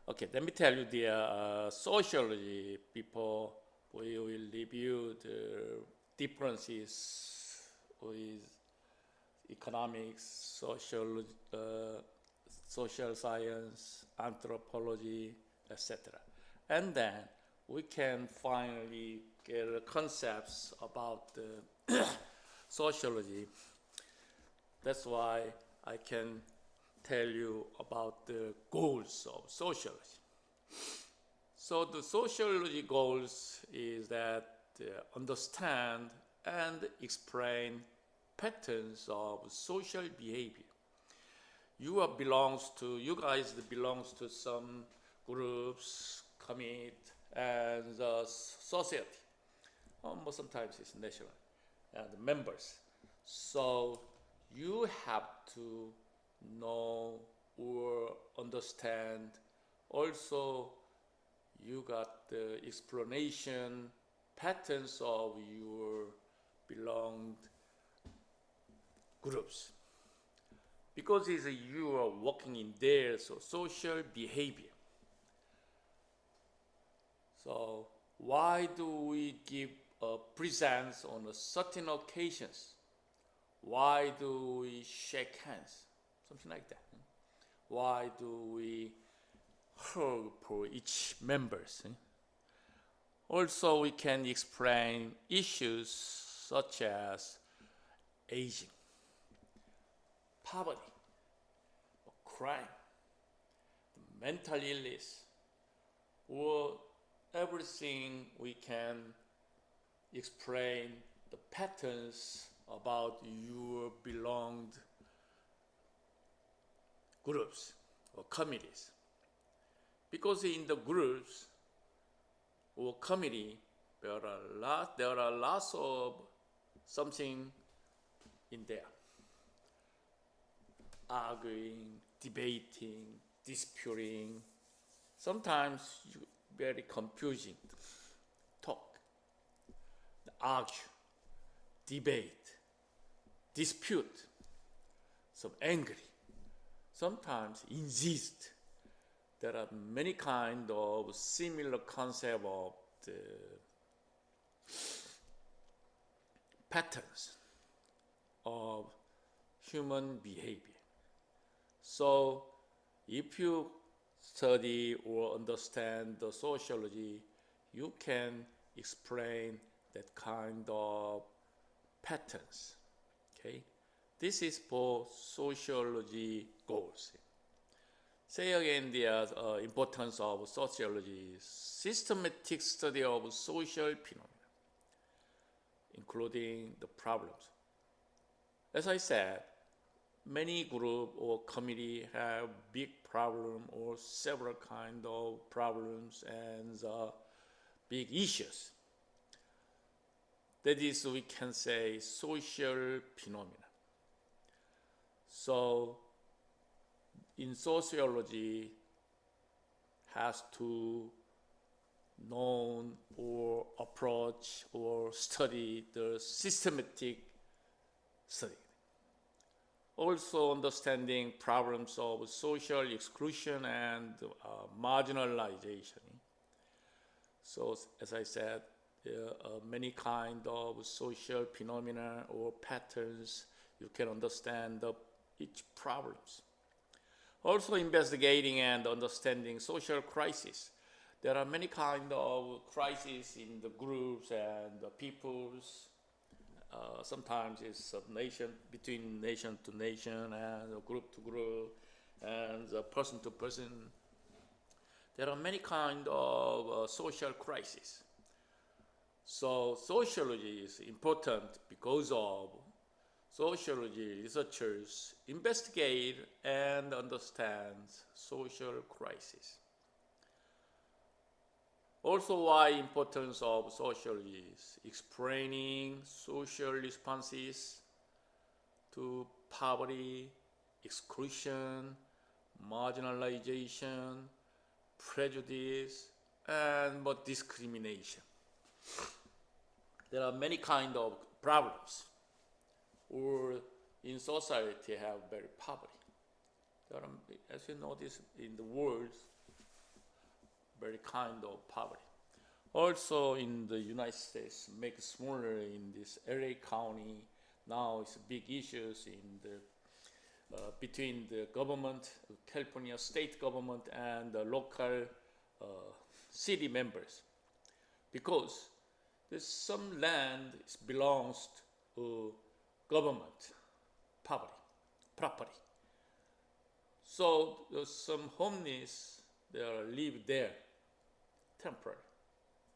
Okay, let me tell you the sociology before we will review the differences with economics, social science, anthropology, etc. And then we can finally get concepts about the sociology. That's why I can tell you about the goals of sociology. So the sociology goals is that understand and explain patterns of social behavior. You guys belongs to some groups, committee, and society. Most sometimes it's national, and members. So you have to know or understand. Also, you got the explanation patterns of your belonged groups, because you are working in there, so social behavior. So why do we give a presents on a certain occasions? Why do we shake hands? Something like that. Why do we hug for each members? Also, we can explain issues such as aging, poverty, crime, mental illness, or everything. We can explain the patterns about your belonged groups or committees. Because in the groups or committee, there are lots of something in there. Arguing, debating, disputing. Sometimes very confusing talk. Argue, debate, dispute, some angry. Sometimes insist. There are many kind of similar concept of the patterns of human behavior. So if you study or understand the sociology, you can explain that kind of patterns. Okay, this is for sociology goals. Say again the importance of sociology: systematic study of social phenomena, including the problems. As I said, many group or committee have big problem or several kind of problems and big issues. That is, we can say, social phenomena. So in sociology, has to know or approach or study the systematic study. Also understanding problems of social exclusion and marginalization. So as I said, there are many kind of social phenomena or patterns. You can understand each problems. Also investigating and understanding social crisis. There are many kind of crises in the groups and the peoples. Sometimes it's between nation to nation and group to group and person to person. There are many kind of social crises. So sociology is important because of sociology researchers investigate and understand social crisis. Also, why importance of sociology is explaining social responses to poverty, exclusion, marginalization, prejudice, and discrimination. There are many kind of problems, or in society have very poverty. There are, as you notice in the world, very kind of poverty. Also in the United States, make it smaller in this LA County. Now it's big issues in the between the government, California state government, and the local city members, because there's some land belongs to government property. So there's some homeless they live there temporarily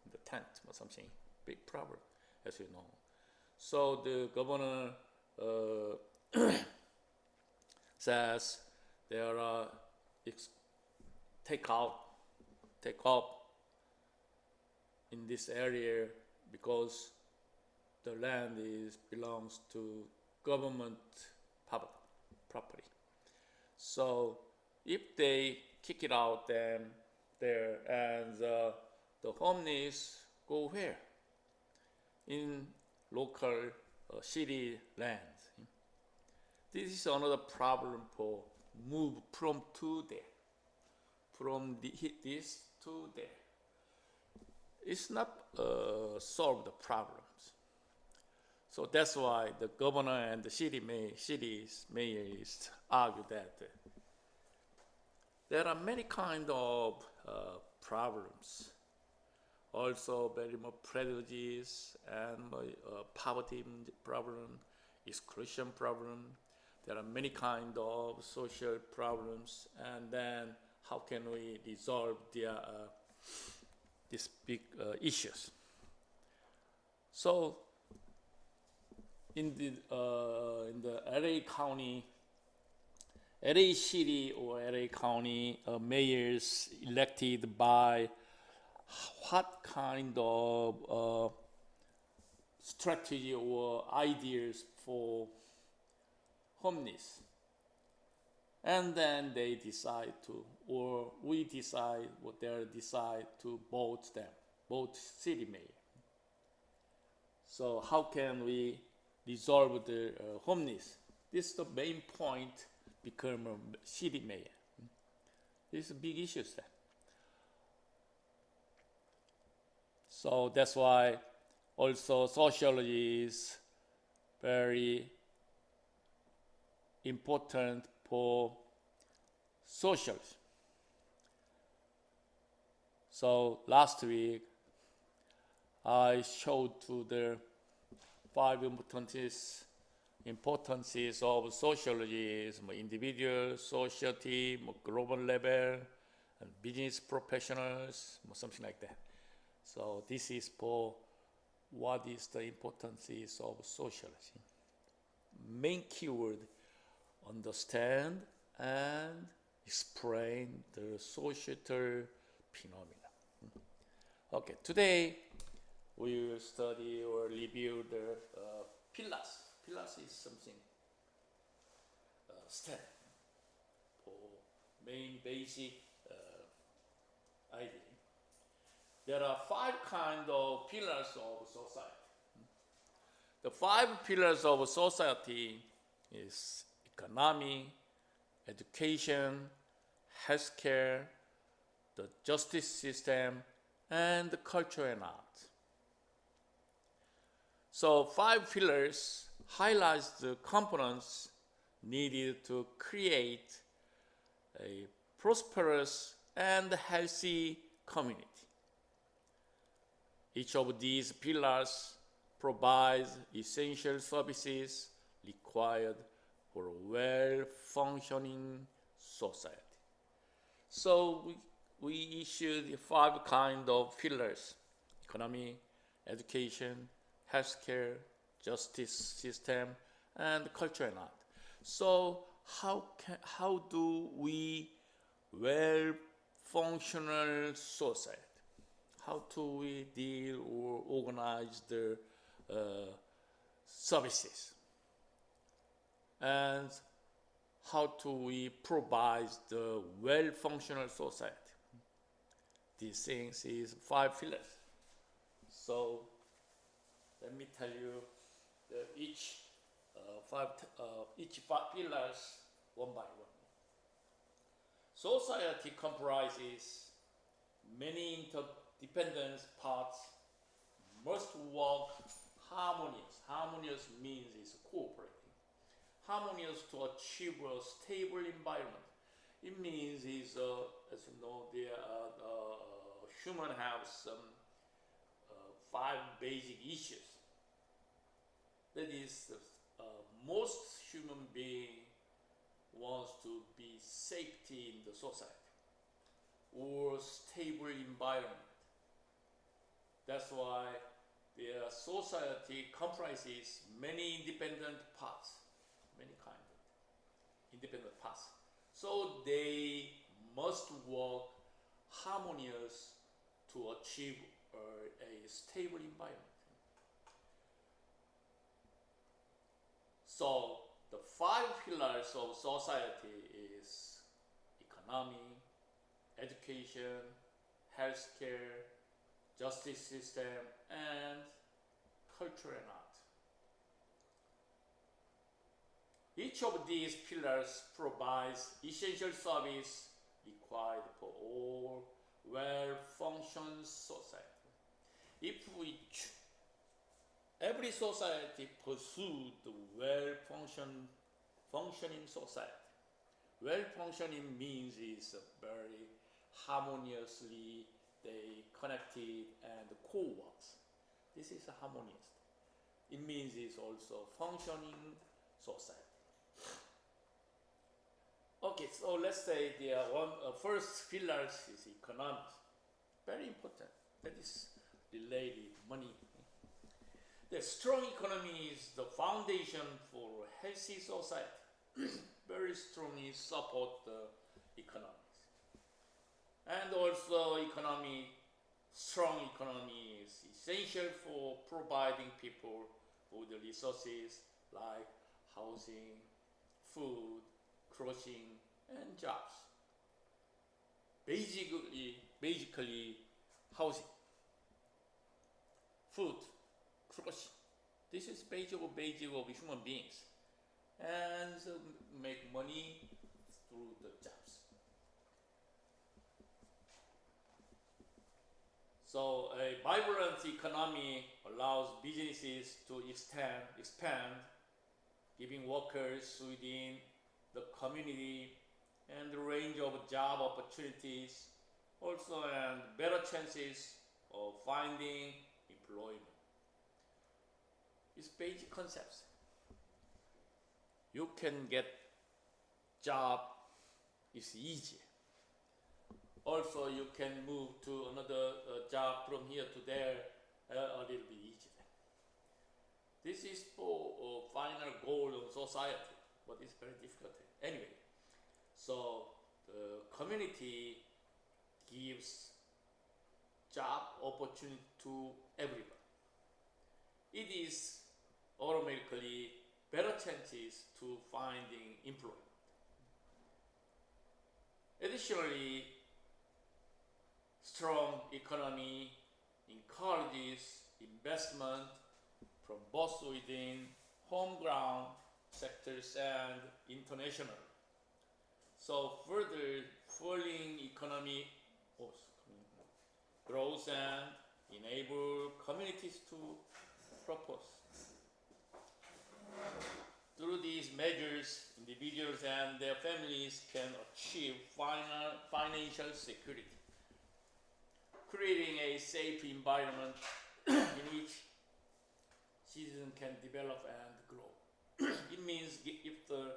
in the tent or something. Big problem, as you know. So the governor says there are take up in this area because the land belongs to government property. So if they kick it out, then there and the homeless go where? In local city lands. This is another problem for move from to there, from this to there. It's not solve the problems. So that's why the governor and the city's mayors argue that there are many kind of problems. Also, very much prejudice and poverty problem, exclusion problem. There are many kind of social problems, and then how can we resolve these big issues? So, in the LA County, LA City or LA County mayors elected by what kind of strategy or ideas for homeless, and then they decide to, or we decide, what they decide to vote them, vote city mayor. So how can we resolve the homeless? This is the main point. Become a city mayor. This is a big issue there. So that's why also sociology is very important for socialism. So last week I showed to the 5 importances of sociology, individual, society, global level, and business professionals, something like that. So this is for what is the importance of sociology. Main keyword, understand and explain the societal phenomena. Okay, today we will study or review the pillars. Pillars is something step for main basic idea. There are 5 kinds of pillars of society. The 5 pillars of society is economy, education, healthcare, the justice system, and the culture and art. So 5 pillars highlights the components needed to create a prosperous and healthy community. Each of these pillars provides essential services required for a well-functioning society. So we issued 5 kinds of pillars: economy, education, healthcare, justice system, and culture and art. So how do we well-functional society? How do we deal or organize the services? And how do we provide the well-functional society? These things is 5 pillars. So let me tell you each 5 pillars one by one. Society comprises many interdependent parts must work harmonious. Harmonious means is cooperating. Harmonious to achieve a stable environment. It means is, as you know, human have some 5 basic issues. That is, most human being wants to be safety in the society or stable environment. That's why the society comprises many independent parts, many kind of independent parts. So they must work harmonious to achieve a stable environment. So the 5 pillars of society is economy, education, healthcare, justice system, and culture and art. Each of these pillars provides essential service required for all well-functioning society. If every society pursued the well-functioning society. Well-functioning means is very harmoniously they connected and co-works. This is harmonious. It means it's also functioning society. Okay, so let's say the first pillar is economics. Very important. That is related money. The strong economy is the foundation for healthy society. Very strongly support the economics. And also strong economy is essential for providing people with the resources like housing, food, clothing, and jobs. Basically housing, food, clothing. This is basic of human beings. And make money through the jobs. So a vibrant economy allows businesses to expand, giving workers within the community and the range of job opportunities, also and better chances of finding employment. It's basic concepts. You can get job, it's easy. Also, you can move to another job from here to there a little bit easier. This is for final goal of society, but it's very difficult. Anyway, so the community gives job opportunity to everyone. It is automatically better chances to finding employment. Additionally, strong economy encourages investment from both within home-ground sectors and international. So further fueling economic growth and enable communities to propose. Through these measures, individuals and their families can achieve financial security, creating a safe environment in which citizens can develop and grow. It means if the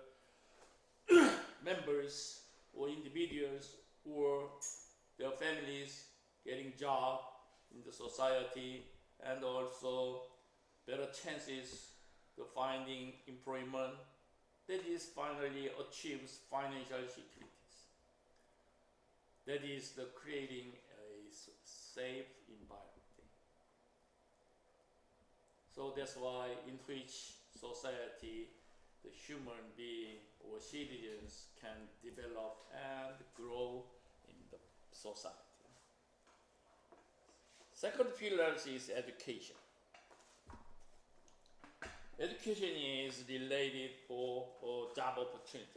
members or individuals or their families getting job in the society and also better chances to finding employment, that is finally achieves financial securities. That is the creating a safe environment. So that's why in which society the human being or citizens can develop and grow in the society. Second pillar is education. Education is related for job opportunity.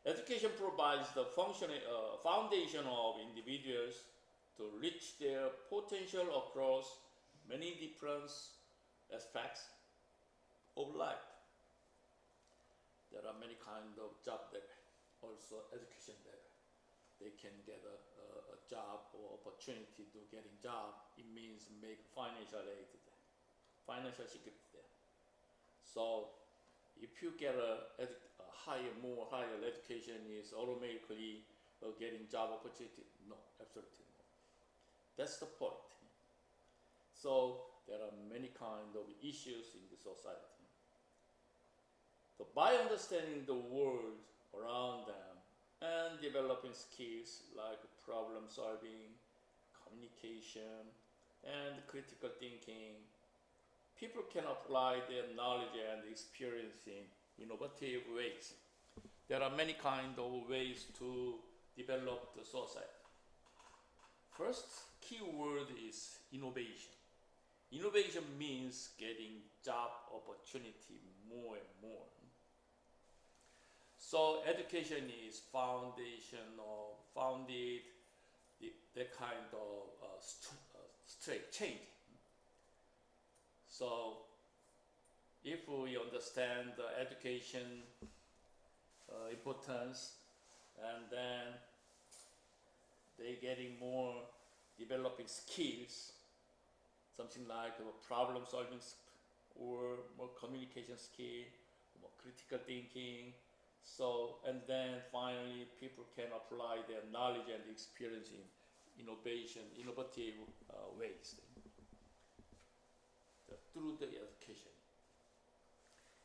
Education provides the foundation of individuals to reach their potential across many different aspects of life. There are many kinds of job level, also education level. They can get a job or opportunity to getting job. It means make financial aid there, financial security there. So if you get a more higher education is automatically getting job opportunity. No, absolutely no. That's the point. So there are many kinds of issues in the society. So by understanding the world around them and developing skills like problem solving, communication, and critical thinking, people can apply their knowledge and experience in innovative ways. There are many kinds of ways to develop the society. First key word is innovation. Innovation means getting job opportunity more and more. So education is founded that kind of straight change. So if we understand the education importance, and then they getting more developing skills, something like problem solving or more communication skill, more critical thinking. So, and then finally people can apply their knowledge and experience in innovative ways through the education.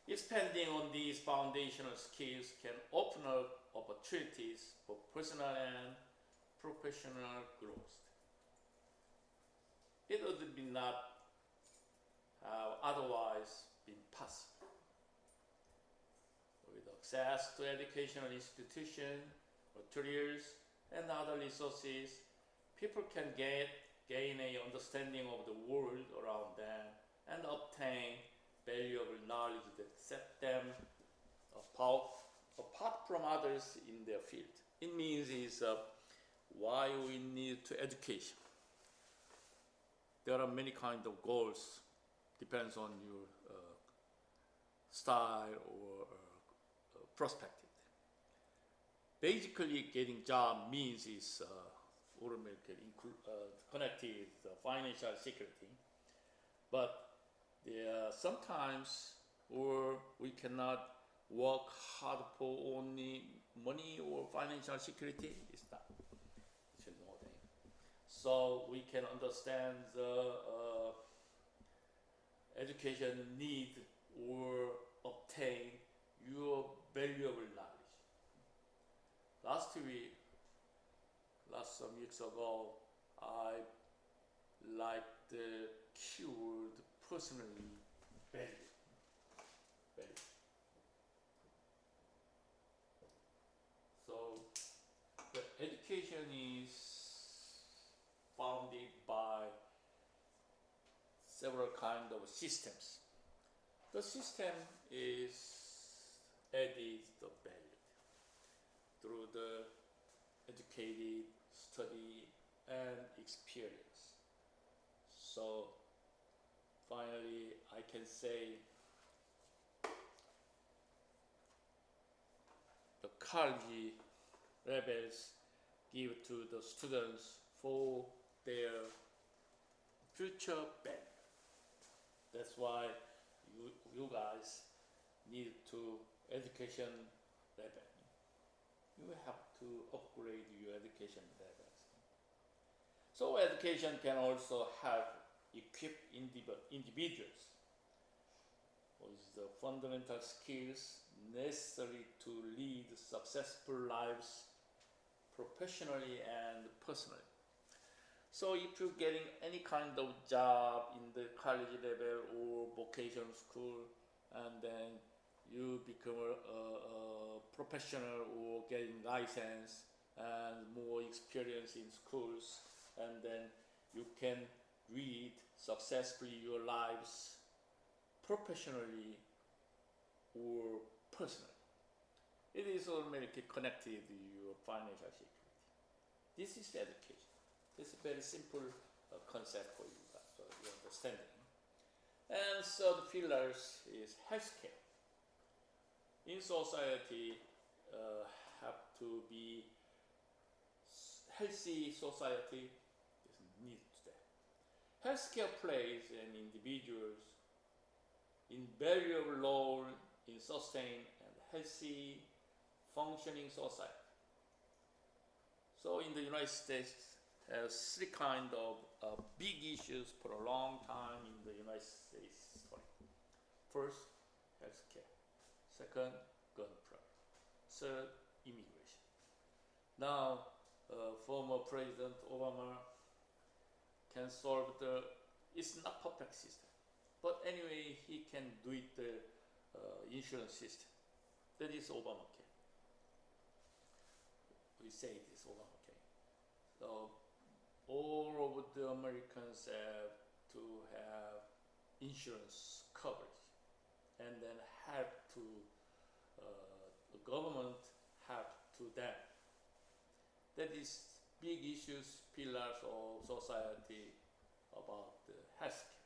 Expanding on these foundational skills can open up opportunities for personal and professional growth. It would be not have otherwise been possible. With access to educational institutions, materials, and other resources, people can gain an understanding of the world around them and obtain valuable knowledge that set them apart from others in their field. It means is why we need to education. There are many kinds of goals, depends on your style or perspective. Basically, getting job means is automatically connected financial security, but sometimes or we cannot work hard for only money or financial security. It's not. It's no thing. So we can understand the education need or obtain your valuable knowledge. Some weeks ago, I liked the keyword personally value. So the education is founded by several kinds of systems. The system is added the value through the educated study and experience. So finally, I can say the college levels give to the students for their future benefit. That's why you guys need to education level. You have to upgrade your education levels. So education can also help equip individuals with the fundamental skills necessary to lead successful lives professionally and personally. So if you're getting any kind of job in the college level or vocational school, and then you become a professional or getting license and more experience in schools, and then you can lead successfully your lives professionally or personally. It is automatically connected to your financial security. This is education. This is a very simple concept for you guys, so you understanding. And third pillars is healthcare. In society, have to be healthy society is needed today. Healthcare plays an individual's invaluable role in sustaining and healthy functioning society. So in the United States, has three kind of big issues for a long time in the United States history. First, healthcare. Second, gun problem. Third, immigration. Now, former President Obama can solve it's not perfect system, but anyway, he can do it the insurance system. That is Obamacare. We say it is Obamacare. So all of the Americans have to have insurance coverage, and then help to the government help to them. That is big issues, pillars of society about the healthcare.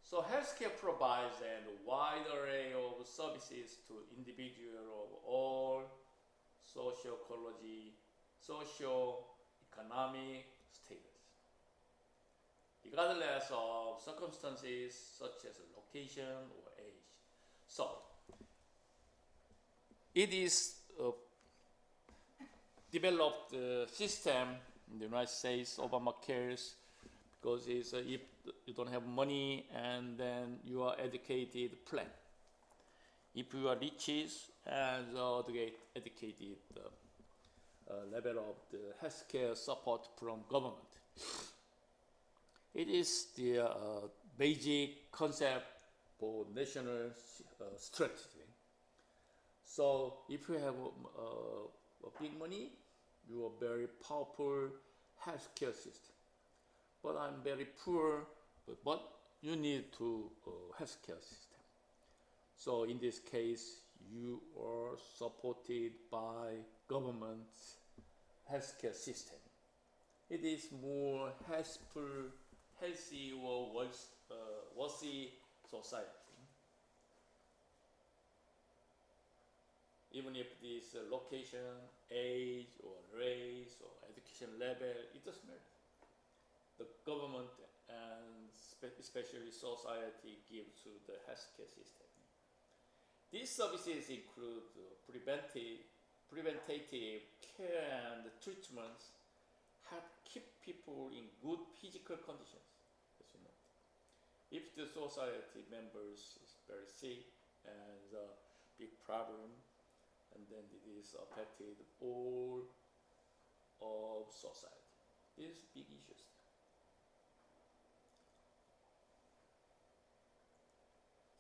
So healthcare provides a wide array of services to individuals of all socio-ecology, socio-economic status, regardless of circumstances such as location or age. So it is a developed system in the United States, Obamacare, because it's if you don't have money and then you are educated plan. If you are riches and educated level of the healthcare support from government. It is the basic concept for national strategy. So if you have big money, you are very powerful healthcare system. But I'm very poor, but you need to healthcare system. So in this case, you are supported by government healthcare system. It is more healthful, healthy or worthy society. Even if this location, age, or race, or education level, it doesn't matter. The government and especially society gives to the healthcare system. These services include preventative care and treatments, help keep people in good physical conditions, as you know. If the society members is very sick and a big problem, and then it is affected all of society. These big issues.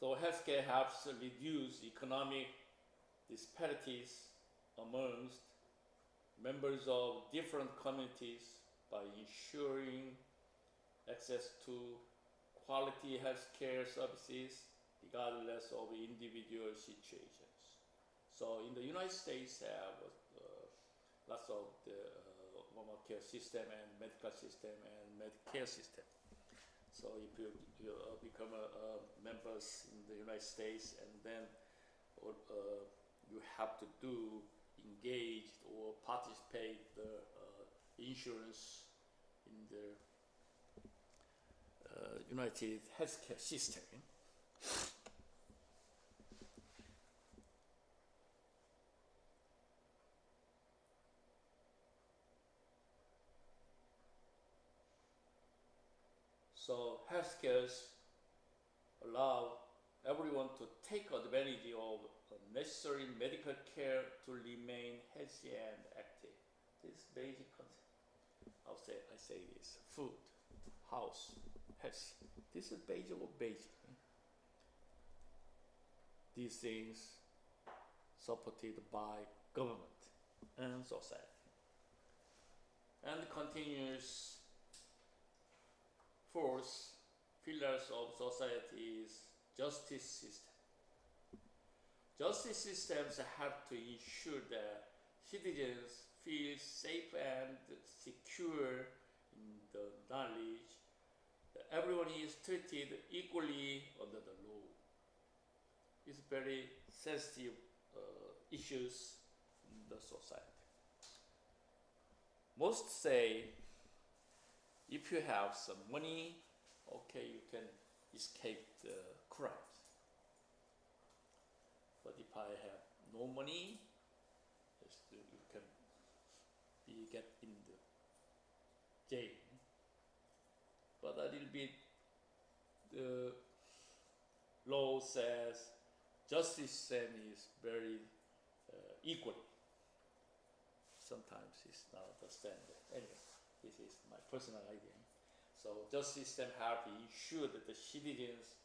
So healthcare helps reduce economic disparities amongst members of different communities by ensuring access to quality healthcare services regardless of individual situations. So in the United States, have lots of the Obamacare system and medical system and Medicare system. So if you become members in the United States, and then you have to engage or participate the insurance in the United healthcare system. So healthcare allow everyone to take advantage of necessary medical care to remain healthy and active. This basic concept. I say this: food, house, health. This is basic of basic. These things supported by government and society. And continues. Fourth, pillars of society's justice system. Justice systems have to ensure that citizens feel safe and secure in the knowledge that everyone is treated equally under the law. It's very sensitive issues in the society. Most say if you have some money, okay, you can escape the crimes. But if I have no money, you can get in the jail. But a little bit, the law says justice system is very equal. Sometimes it's not the standard. Anyway, this is my personal idea. So justice system have to ensure that the citizens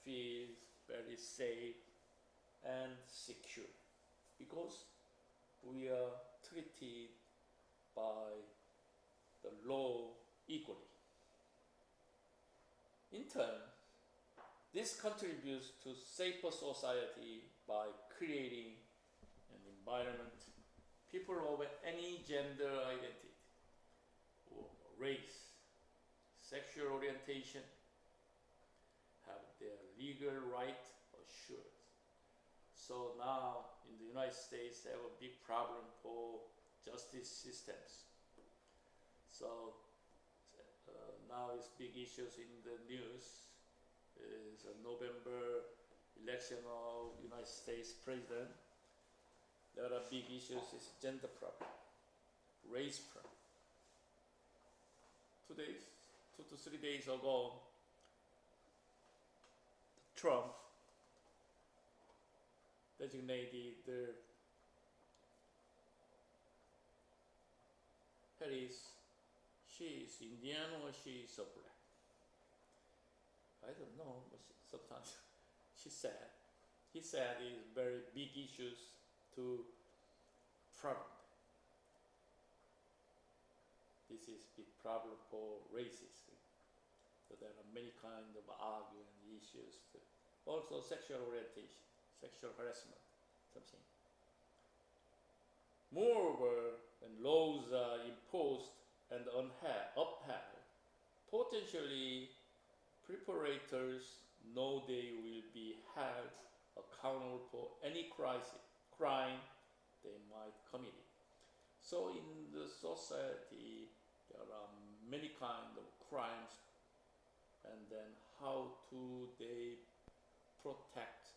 feel very safe and secure, because we are treated by the law equally. In turn, this contributes to safer society by creating an environment people of any gender identity or race, sexual orientation have their legal right assured. So now in the United States, they have a big problem for justice systems. So now it's big issues in the news. Is a November election of United States president. There are big issues. Is gender problem, race problem. 2 to 3 days ago, Trump designated the Harris. She is Indian or she is a black. I don't know, but sometimes he said it's very big issues to Trump. This is big problem for racism. So there are many kinds of argument issues. Also sexual orientation, sexual harassment, something. Moreover, when laws are imposed and upheld, potentially preparators know they will be held accountable for any crime they might commit. So in the society, there are many kinds of crimes, and then how do they protect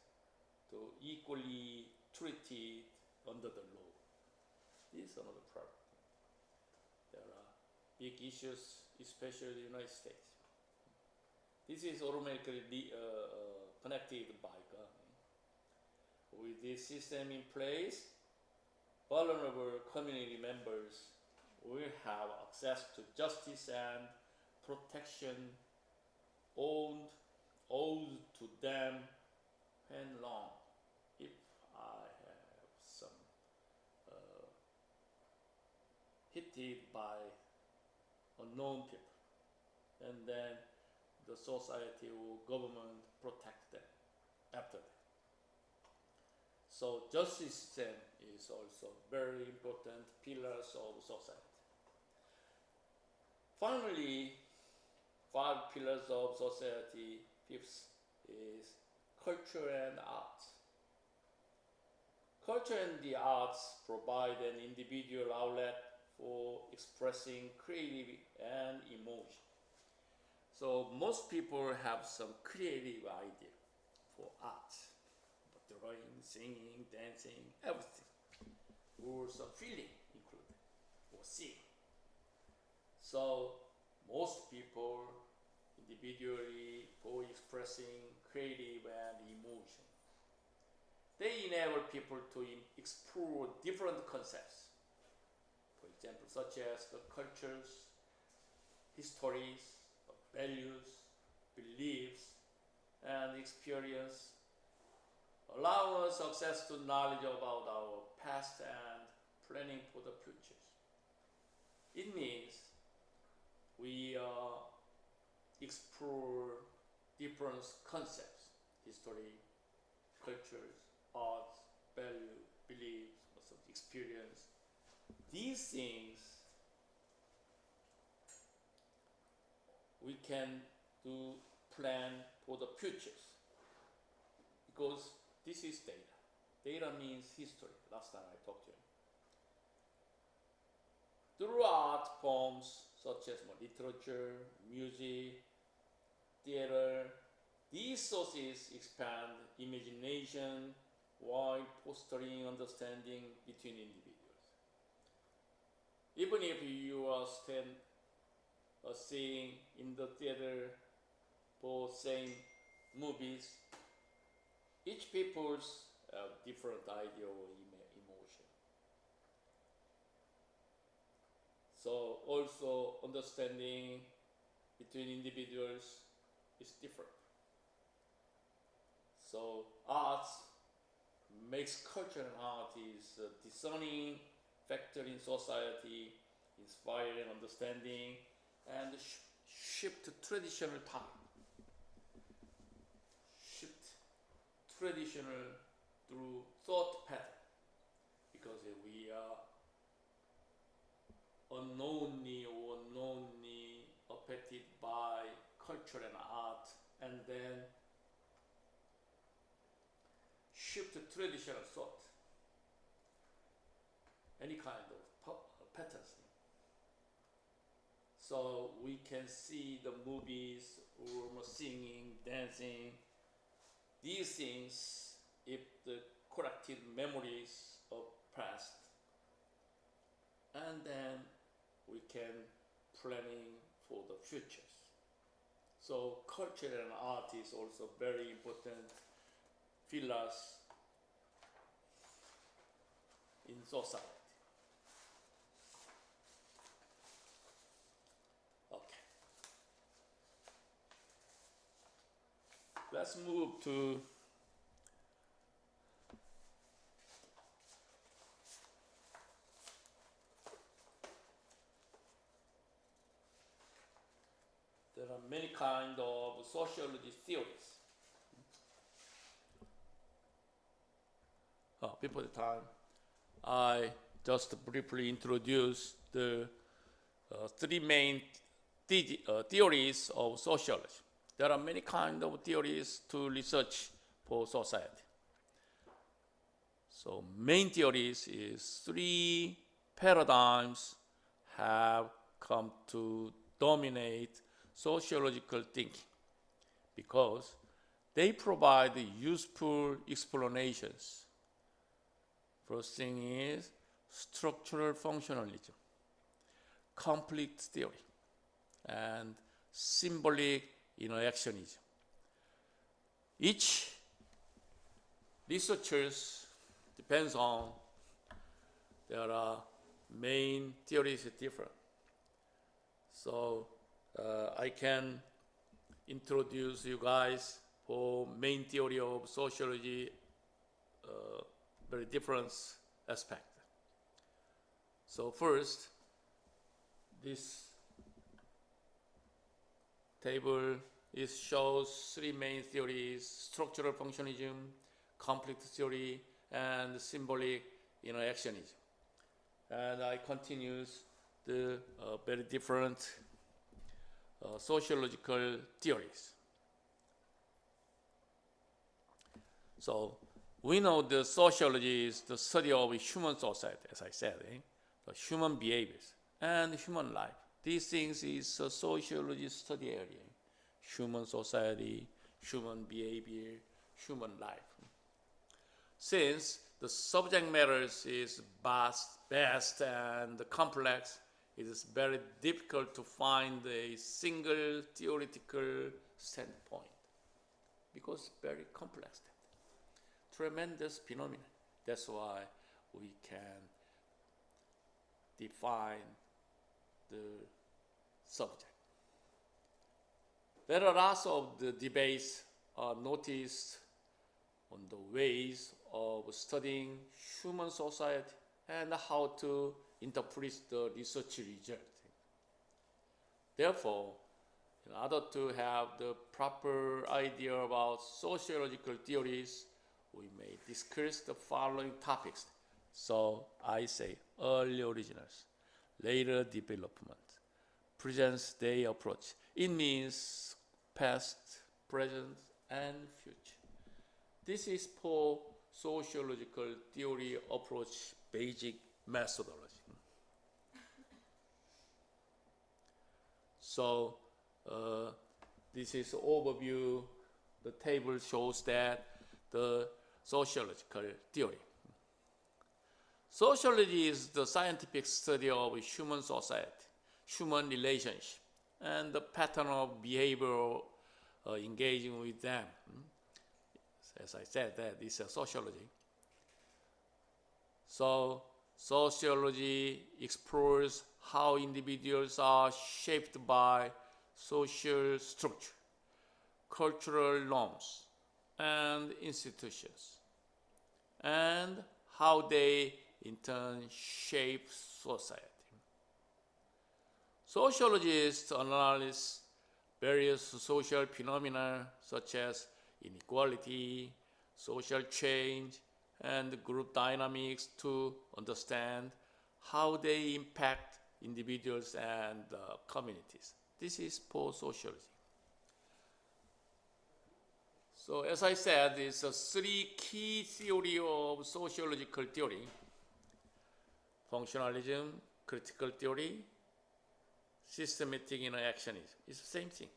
to equally treated under the law? This is another problem. There are big issues, especially in the United States. This is automatically connected by government. With this system in place, vulnerable community members will have access to justice and protection owed to them when long. If I have some hit by unknown people, and then the society or government protect them after that. So justice system is also very important pillars of society. Finally, 5 pillars of society. Fifth is culture and arts. Culture and the arts provide an individual outlet for expressing creativity and emotion. So most people have some creative idea for art, drawing, singing, dancing, everything, or some feeling included, or seeing. So most people individually for expressing creative and emotion. They enable people to explore different concepts, for example, such as the cultures, histories, values, beliefs, and experience, allow us access to knowledge about our past and planning for the future. It means we explore different concepts, history, cultures, arts, value, beliefs, experience, these things we can do plan for the futures, because this is data. Data means history. Last time I talked to you. Through art forms such as literature, music, theater, these sources expand imagination while fostering understanding between individuals. Even if you are seeing in the theater for same movies, each people's have different idea or emotion. So also understanding between individuals is different. So arts makes culture and art is a discerning factor in society, inspiring understanding, and shift traditional time. Shift traditional through thought pattern, because we are unknowingly or unknowingly affected by culture and art, and then shift traditional thought, any kind of patterns. So we can see the movies or singing, dancing, these things, if the collected memories of past, and then we can planning for the futures. So culture and art is also very important pillars in society. Okay. Let's move to there are many kinds of sociology theories. Before the time, I just briefly introduced the three main theories of sociology. There are many kinds of theories to research for society. So main theories is three paradigms have come to dominate sociological thinking because they provide useful explanations. First thing is structural functionalism, conflict theory, and symbolic interactionism. Each researchers depends on there are main theories different. So I can introduce you guys for main theory of sociology, very different aspect. So first, this table shows three main theories: structural functionalism, conflict theory, and symbolic interactionism. And I continues the very different sociological theories. So we know the sociology is the study of human society, as I said, the human behaviors and human life. These things is a sociology study area: human society, human behavior, human life. Since the subject matters is vast and complex, it is very difficult to find a single theoretical standpoint because very complex. Tremendous phenomenon. That's why we can define the subject. There are lots of the debates noticed on the ways of studying human society and how to interpret the research result. Therefore, in order to have the proper idea about sociological theories, we may discuss the following topics. So I say early originals, later development, present-day approach. It means past, present, and future. This is for sociological theory approach basic methodology. So this is overview. The table shows that the sociological theory. Sociology is the scientific study of human society, human relationship, and the pattern of behavior engaging with them. As I said, that is a sociology. So sociology explores how individuals are shaped by social structure, cultural norms, and institutions, and how they in turn shape society. Sociologists analyze various social phenomena such as inequality, social change, and group dynamics to understand how they impact individuals and communities. This is for sociology. So as I said, it's a three key theory of sociological theory: functionalism, critical theory, systematic interactionism. It's the same thing.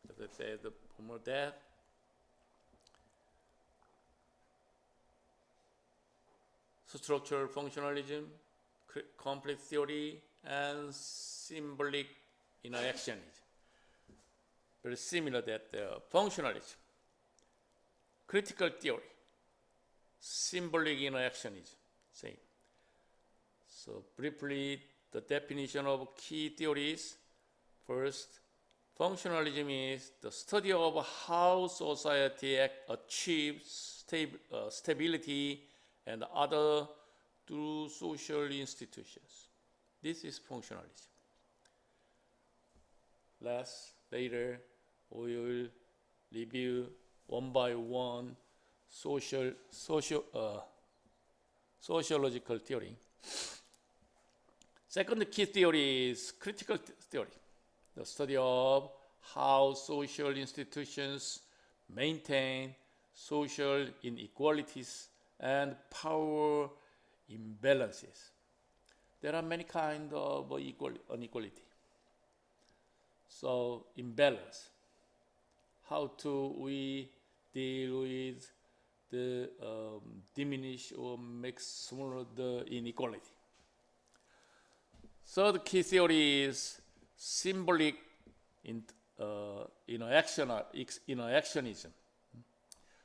As I said, more that. Structural functionalism, complex theory, and symbolic interactionism. Very similar that functionalism, critical theory, symbolic interactionism, same. So briefly, the definition of key theories. First, functionalism is the study of how society achieves stability and other through social institutions. This is functionalism. Later, we will review one by one sociological theory. Second key theory is critical theory, the study of how social institutions maintain social inequalities and power imbalances. There are many kinds of inequality. So imbalance, how do we deal with the diminish or make smaller the inequality? Third key theory is symbolic interactionism.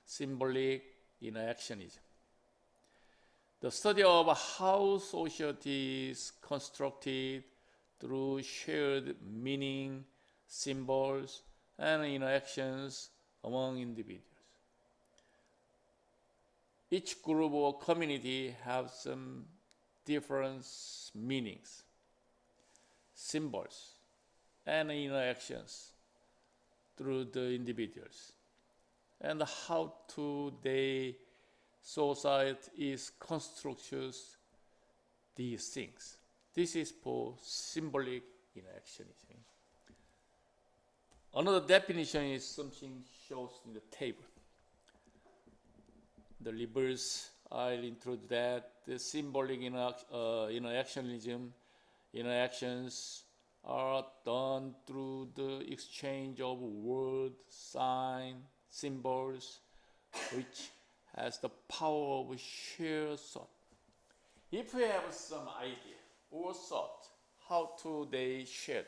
Symbolic interactionism. The study of how society is constructed through shared meaning, symbols, and interactions among individuals. Each group or community has some different meanings, symbols, and interactions through the individuals, and how to they society is constructs these things. This is for symbolic interactionism. Another definition is something shown in the table. The reverse, I'll introduce that. The symbolic interactionism, interactions are done through the exchange of words, signs, symbols, which has the power of shared thought. If we have some idea or thought, how do they share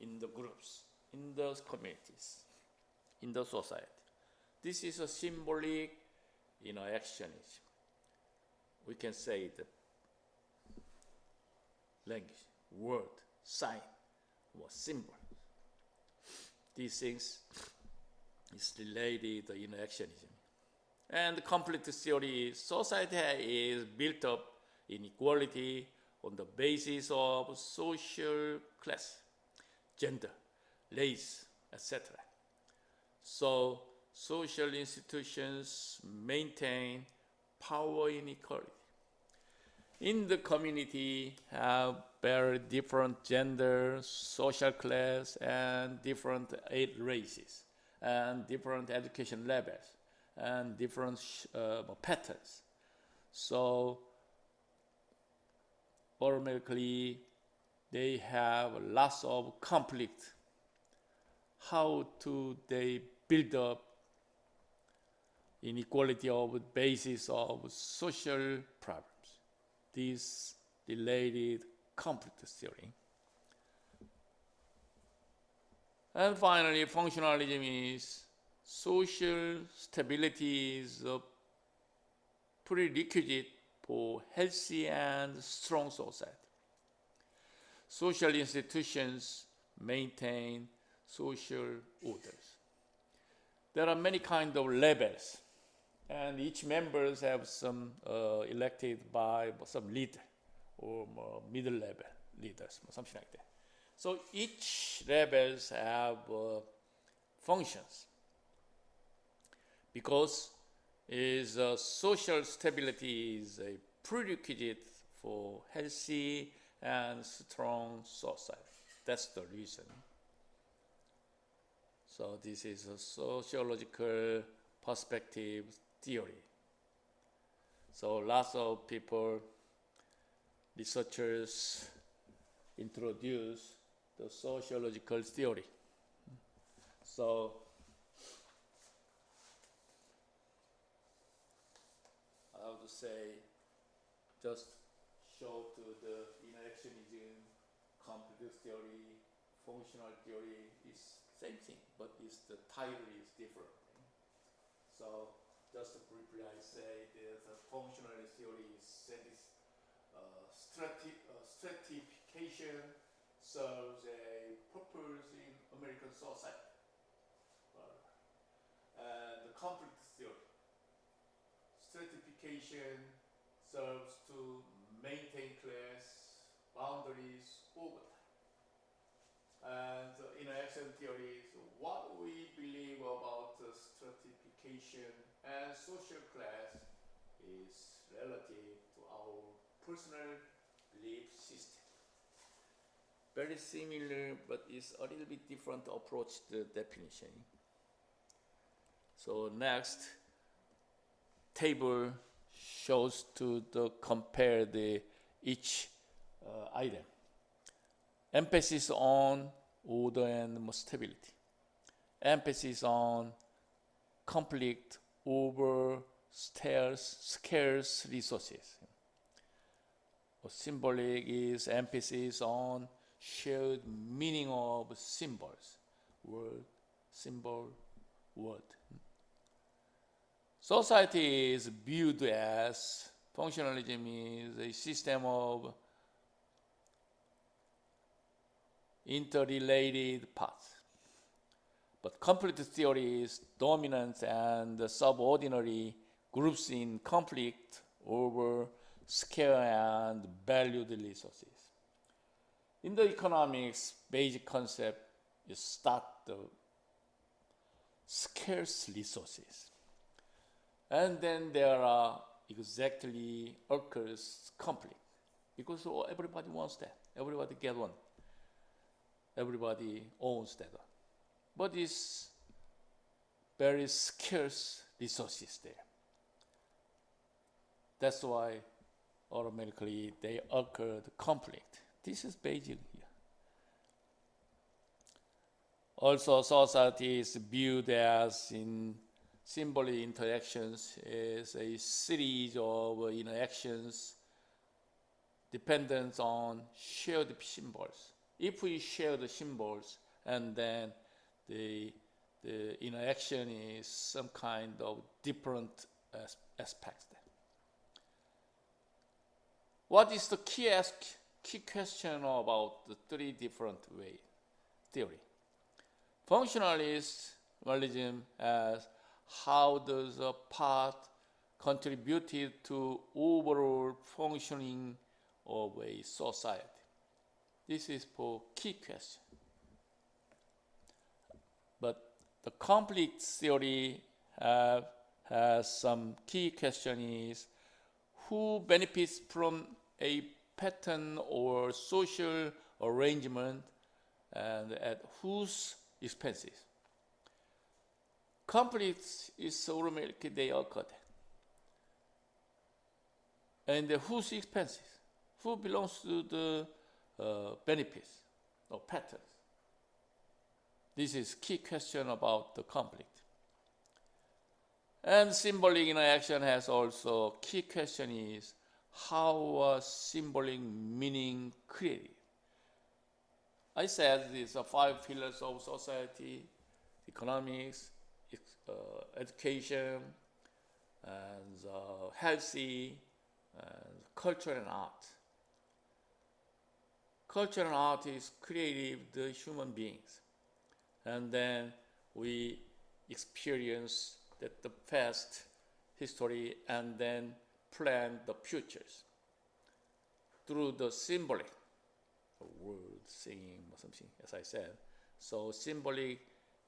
in the groups, in the communities, in the society? This is a symbolic interactionism. We can say the language, word, sign, or symbol. These things is related to interactionism. And the complete theory is society is built up inequality on the basis of social class, gender, race, etc. So social institutions maintain power inequality. in the community have very different gender, social class, and different races, and different education levels, and different patterns. So automatically they have lots of conflict. How do they build up inequality of basis of social problems? This related conflict theory. And finally, functionalism is social stability is a prerequisite for healthy and strong society. Social institutions maintain social orders. There are many kinds of levels, and each members have some elected by some leader or middle level leaders, something like that. So each levels have functions because social stability is a prerequisite for healthy and strong society. That's the reason. So this is a sociological perspective theory. So lots of people, researchers, introduce the sociological theory. So I have to say, just show to the interactionism, complex theory, functional theory is same thing, but it's the title is different. So just briefly, I say that the functional theory stratification serves a purpose in American society, and the conflict theory, stratification serves to maintain class boundaries over time. And the interaction theory is what we believe about stratification and social class is relative to our personal belief system. Very similar, but it's a little bit different approach to the definition. So next table shows to compare each item. Emphasis on order and stability. Emphasis on conflict over scarce resources. Symbolic is emphasis on shared meaning of symbols. Word, symbol, word. Society is viewed as functionalism is a system of interrelated parts. But conflict theory is dominant and subordinary groups in conflict over scarce and valued resources. In the economics, basic concept is start the scarce resources. And then there are exactly occurs conflict because everybody wants that. Everybody get one. Everybody owns that one. But it's very scarce resources there. That's why automatically they occur the conflict. This is basic here. Also, society is viewed as in symbolic interactions is a series of interactions dependent on shared symbols. If we share the symbols and then the interaction is some kind of different aspects. What is the key question about the three different way theory? Functionalism as how does a part contributed to overall functioning of a society? This is for key question. But the conflict theory has some key question is who benefits from a pattern or social arrangement, and at whose expenses? Conflicts is automatically they occurred. And whose expenses? Who belongs to the benefits or patterns? This is key question about the conflict. And symbolic interaction has also key question is how symbolic meaning created. I said these are 5 pillars of society: economics, education, and healthy, and culture and art. Culture and art is creative, the human beings. And then we experience that the past history and then plan the futures through the symbolic, word, singing, or something, as I said. So symbolic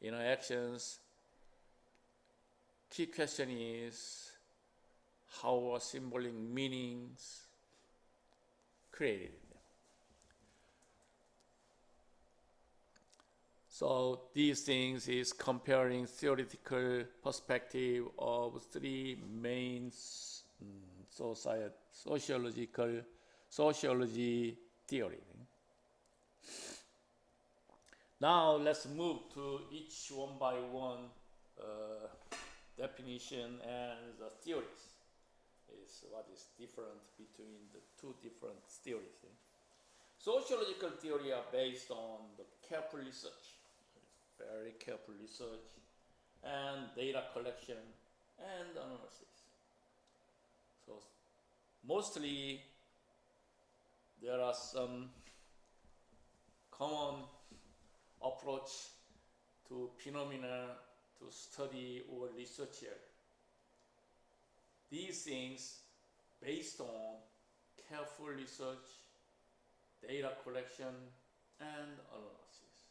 interactions, key question is how are symbolic meanings created. So these things is comparing theoretical perspective of 3 main sociology theory. Now let's move to each one by one definition and the theories. Is what is different between the 2 different theories. Sociological theory are based on the careful research, very careful research, and data collection and analysis. So mostly there are some common approach to phenomena to study or research here. These things based on careful research, data collection, and analysis.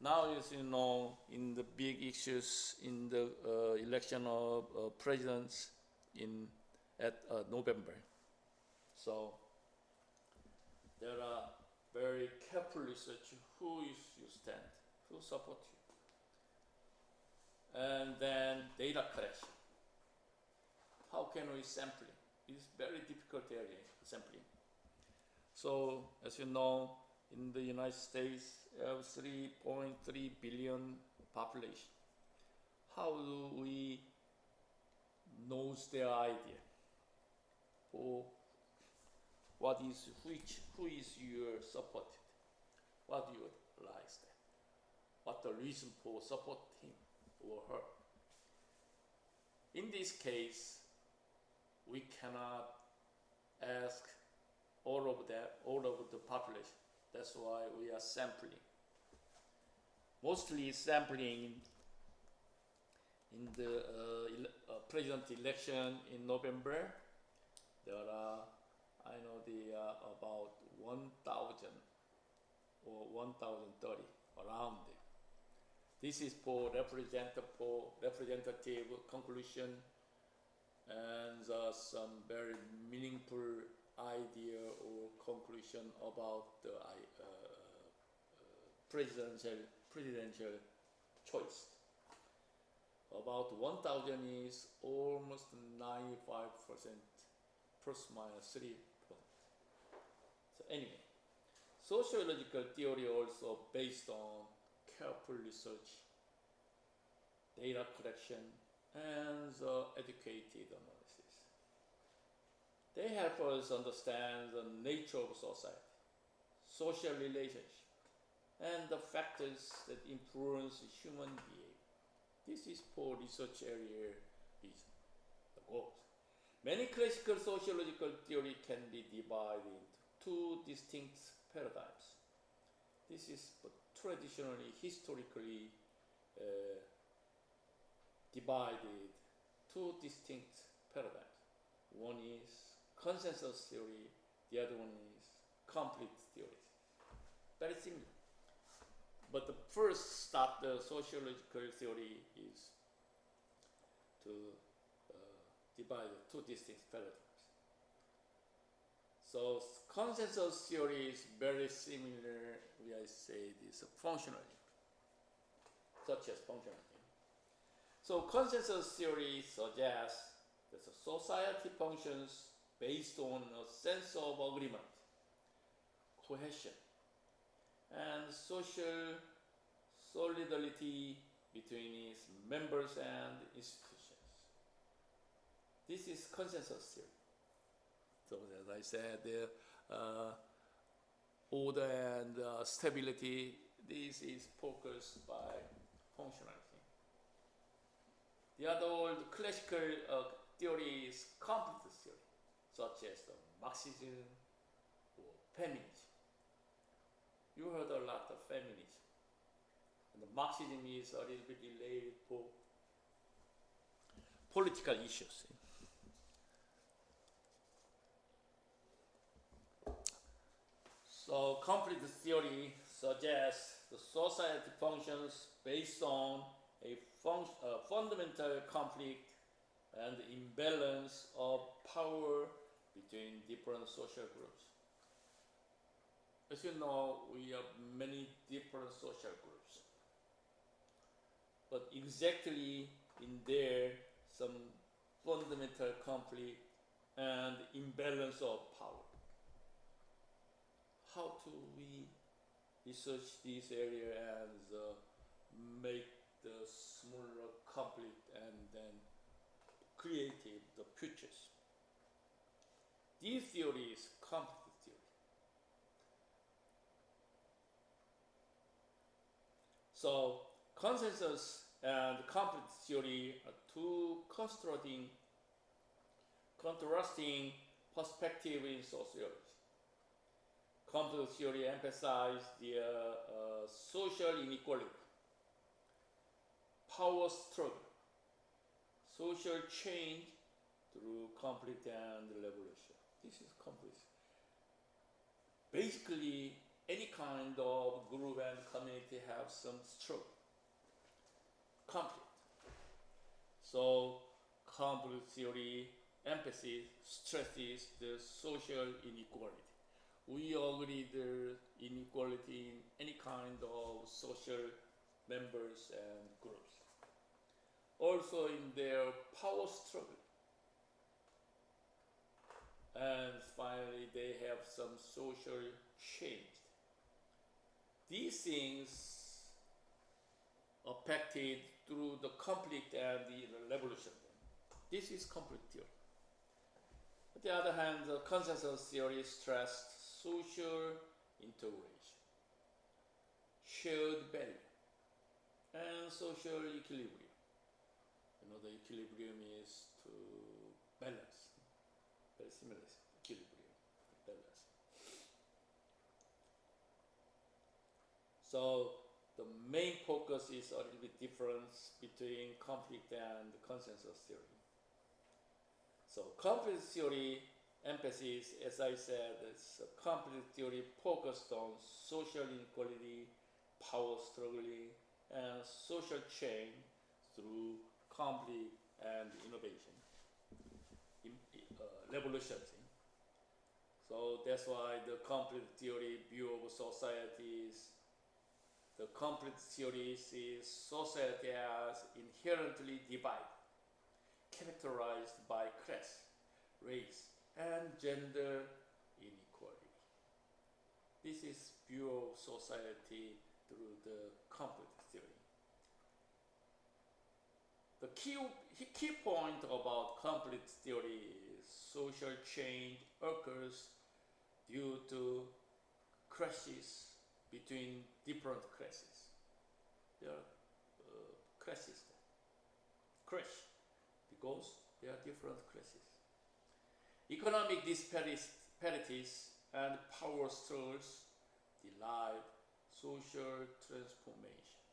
Now, as you know, in the big issues in the election of presidents at November, so there are very careful research. Who is you stand? Who support you? And then data collection. How can we sample it? It's very difficult area, sampling. So, as you know, in the United States, we have 3.3 billion population. How do we know their idea? Or who is your support? What do you realize that? What the reason for support him or her? In this case, we cannot ask all of the population. That's why we are sampling. Mostly sampling in the president election in November. There are, I know, about 1,000 or 1,030 around there. This is for representative conclusion and some very meaningful idea or conclusion about the presidential choice. About 1,000 is almost 95%, plus minus 3 points. So anyway, sociological theory also based on careful research, data collection, and educated analysis. They help us understand the nature of society, social relationship, and the factors that influence human behavior. This is for research area reason, the goals. Many classical sociological theory can be divided into 2 distinct paradigms. This is traditionally, historically divided 2 distinct paradigms. One is consensus theory, the other one is conflict theory. Very similar. But the first start the sociological theory is to divide the 2 distinct paradigms. So consensus theory is very similar, I say this functionally, such as functionally. So consensus theory suggests that the society functions based on a sense of agreement, cohesion, and social solidarity between its members and institutions. This is consensus theory. So as I said, order and stability, this is focused by functionality. The other old classical theory is complete theory, such as the Marxism or feminism. You heard a lot of feminism. And the Marxism is a little bit related for political issues. So complete theory suggests the society functions based on a fundamental conflict and imbalance of power between different social groups. As you know, we have many different social groups. But exactly in there, some fundamental conflict and imbalance of power. How do we research this area and make the smaller conflict and then create the futures? This theory is complete theory. So consensus and complete theory are two contrasting perspectives in sociology. Complete theory emphasizes the social inequality, power struggle, social change through conflict and revolution. This is complete. Basically, any kind of group and community have some struggle, conflict. So, complete theory emphasis stresses the social inequality. We agree there inequality in any kind of social members and groups. Also in their power struggle. And finally, they have some social change. These things affected through the conflict and the revolution. This is complete theory. On the other hand, the consensus theory stressed social integration, shared value, and social equilibrium. You know, the equilibrium is to balance, very similar equilibrium, balance. So the main focus is a little bit difference between conflict and consensus theory. So conflict theory emphasis, as I said, it's a complete theory focused on social inequality, power struggling, and social change through conflict and innovation, revolution. So that's why the complete theory view of societies, the complete theory sees society as inherently divided, characterized by class, race, and gender inequality. This is view of society through the complete theory. The key point about complete theory is social change occurs due to crashes between different classes. There are crashes there. Crash because there are different classes. Economic disparities and power struggles drive social transformation.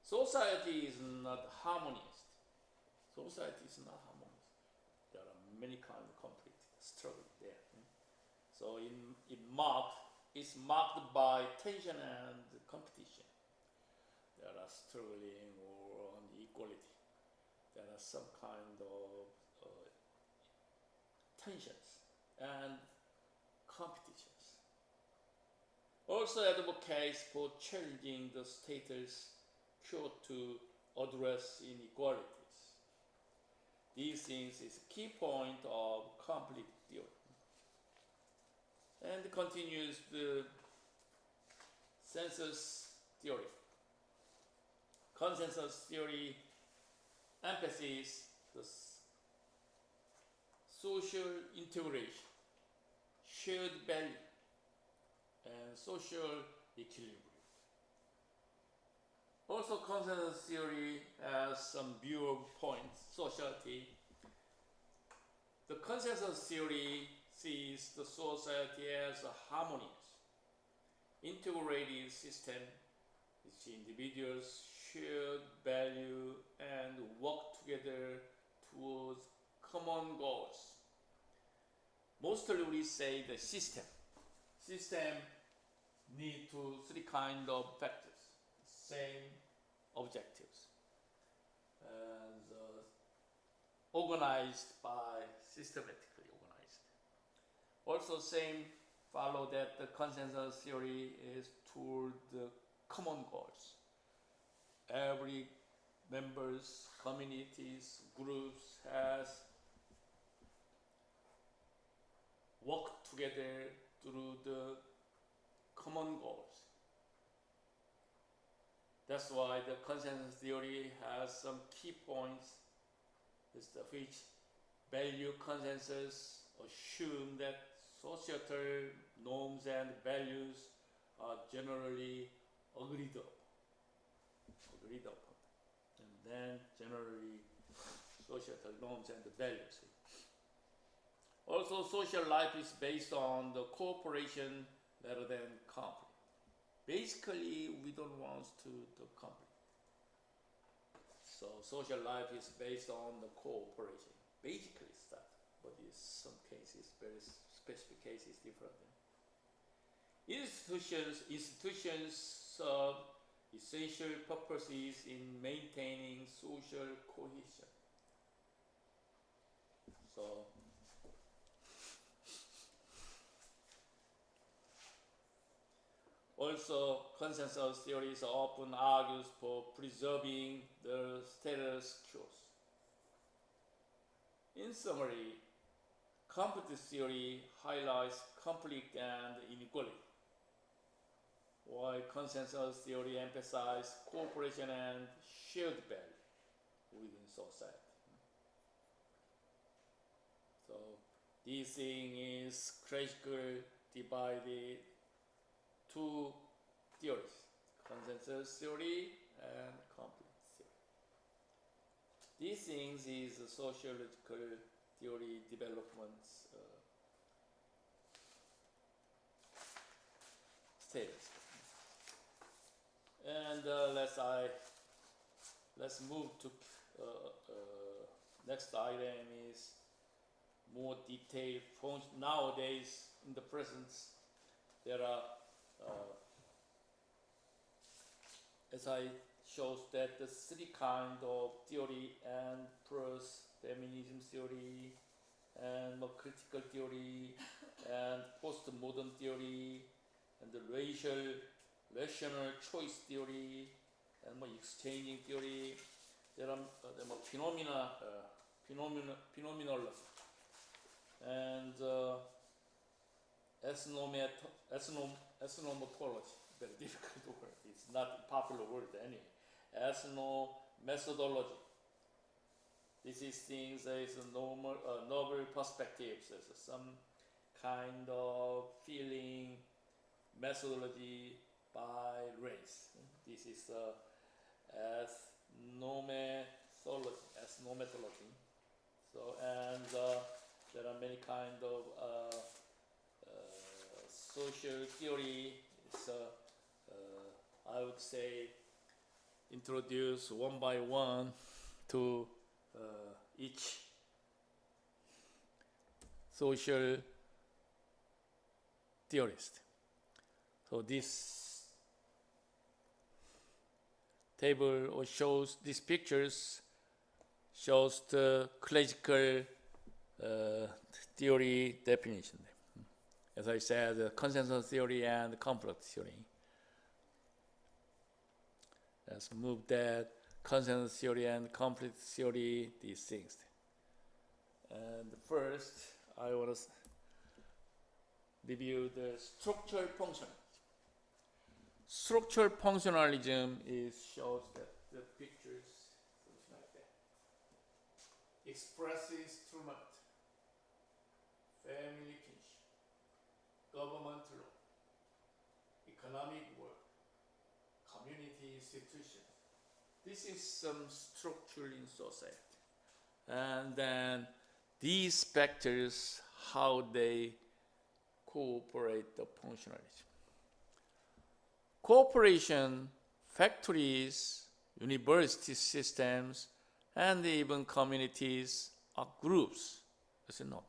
Society is not harmonious. Society is not harmonious. There are many kinds of conflict, struggle there. So it's marked by tension and competition. There are struggling or unequality. There are some kind of tensions and competitions. Also advocates for challenging the status quo to address inequalities. These things is a key point of conflict theory. And continues the consensus theory. Consensus theory emphasizes the social integration, shared value, and social equilibrium. Also, consensus theory has some viewpoints, society. The consensus theory sees the society as a harmonious, integrated system which individuals share value and work together towards common goals. Mostly we say the system. System need to three kind of factors, same objectives, and organized by systematically organized. Also same follow that the consensus theory is toward the common goals. Every members, communities, groups has worked together through the common goals. That's why the consensus theory has some key points, which value consensus assume that societal norms and values are generally agreed upon. And then generally societal norms and values. Also, social life is based on the cooperation rather than conflict. Basically, we don't want to the conflict. So social life is based on the cooperation. Basically, it's that, but in some cases, very specific cases, different. Institutions serve essential purposes in maintaining social cohesion. So also, consensus theories often argues for preserving the status quo. In summary, conflict theory highlights conflict and inequality, while consensus theory emphasizes cooperation and shared value within society. So this thing is critically divided two theories, consensus theory and conflict theory. These things is a sociological theory development status. And let's move to next item is more detailed. Nowadays, in the present, there are as I shows that the three kind of theory and plus feminism theory and critical theory and postmodern theory and the rational choice theory and exchanging theory. There are phenomenology and ethnomethodology. Very difficult word. It's not a popular word anyway. Ethnomethodology. This is things as novel perspectives, as some kind of feeling methodology by race. This is ethnomethodology. So and there are many kind of social theory. It's I would say introduce one by one to each social theorist. So this table or shows these pictures shows the classical theory definition. As I said, consensus theory and complex theory. Let's move that consensus theory and complex theory, these things. And first, I want to review the structural functionalism. Structural functionalism shows that the pictures like that. Expresses instrument, family kinship, government law, economic work, community institutions. This is some structure in society. And then these factors, how they cooperate the functionalism. Cooperation, factories, university systems, and even communities are groups. Does it not?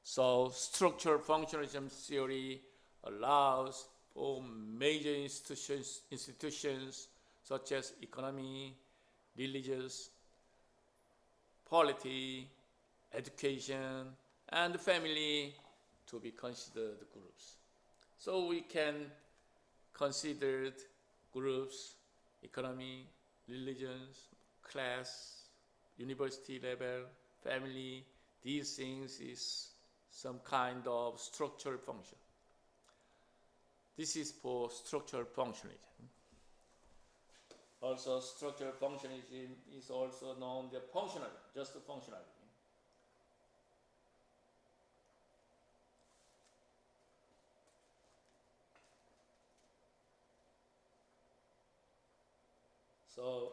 So structural functionalism theory allows for major institutions such as economy, religious, polity, education, and family to be considered groups. So we can consider groups, economy, religions, class, university level, family. These things is some kind of structural function. This is for structural functionalism. Also, structural functionalism is also known as functionalism, just functionalism. So,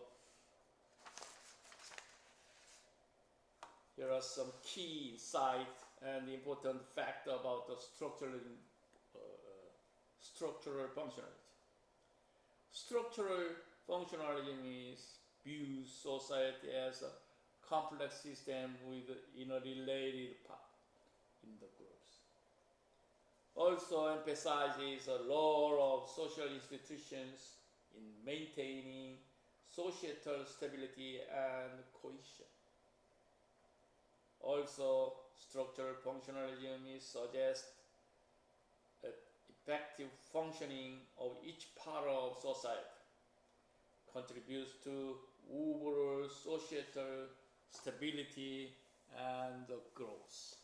here are some key insights and important facts about the structural functionalism. Structural functionalism views society as a complex system with interrelated parts in the groups. Also emphasizes a role of social institutions in maintaining societal stability and cohesion. Also, structural functionalism suggests effective functioning of each part of society, contributes to overall societal stability and growth.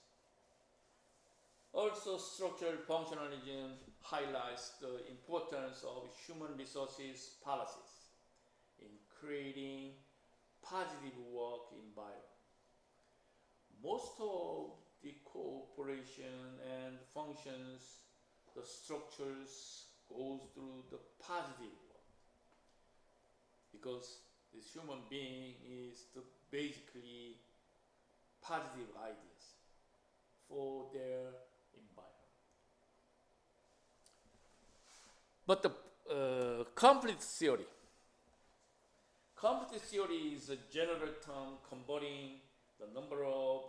Also, structural functionalism highlights the importance of human resources policies in creating positive work environment. Most of the cooperation and functions, the structures goes through the positive work, because this human being is the basically positive ideas for their environment. But the complete theory is a general term combining the number of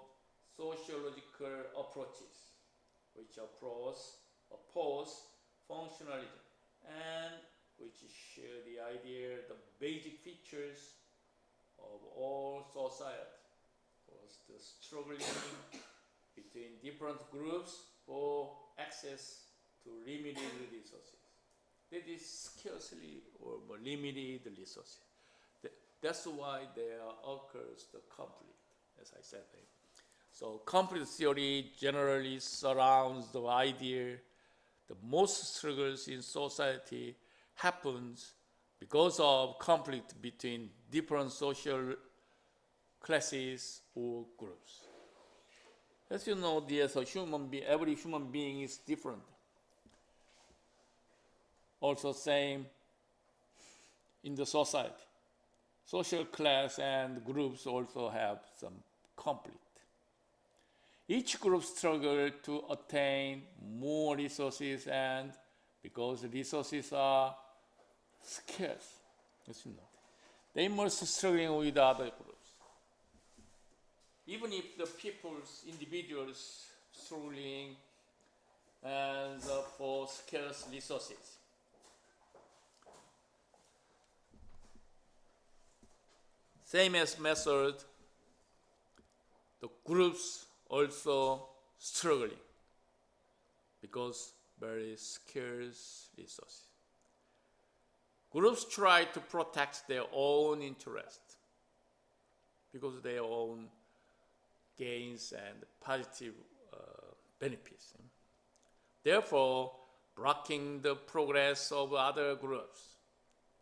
sociological approaches which oppose functionalism and which share the idea, the basic features of all society, was the struggling between different groups for access to limited resources. That is scarcely or limited resources. That's why there occurs the conflict, as I said. So conflict theory generally surrounds the idea that most struggles in society happens because of conflict between different social classes or groups. As you know, every human being is different. Also same in the society. Social class and groups also have some conflict. Each group struggles to attain more resources, and because resources are scarce, as you know, they must struggling with other groups. Even if the individuals struggling and for scarce resources. Same as method, the groups also struggling because very scarce resources. Groups try to protect their own interest because their own gains and positive benefits. Therefore, blocking the progress of other groups.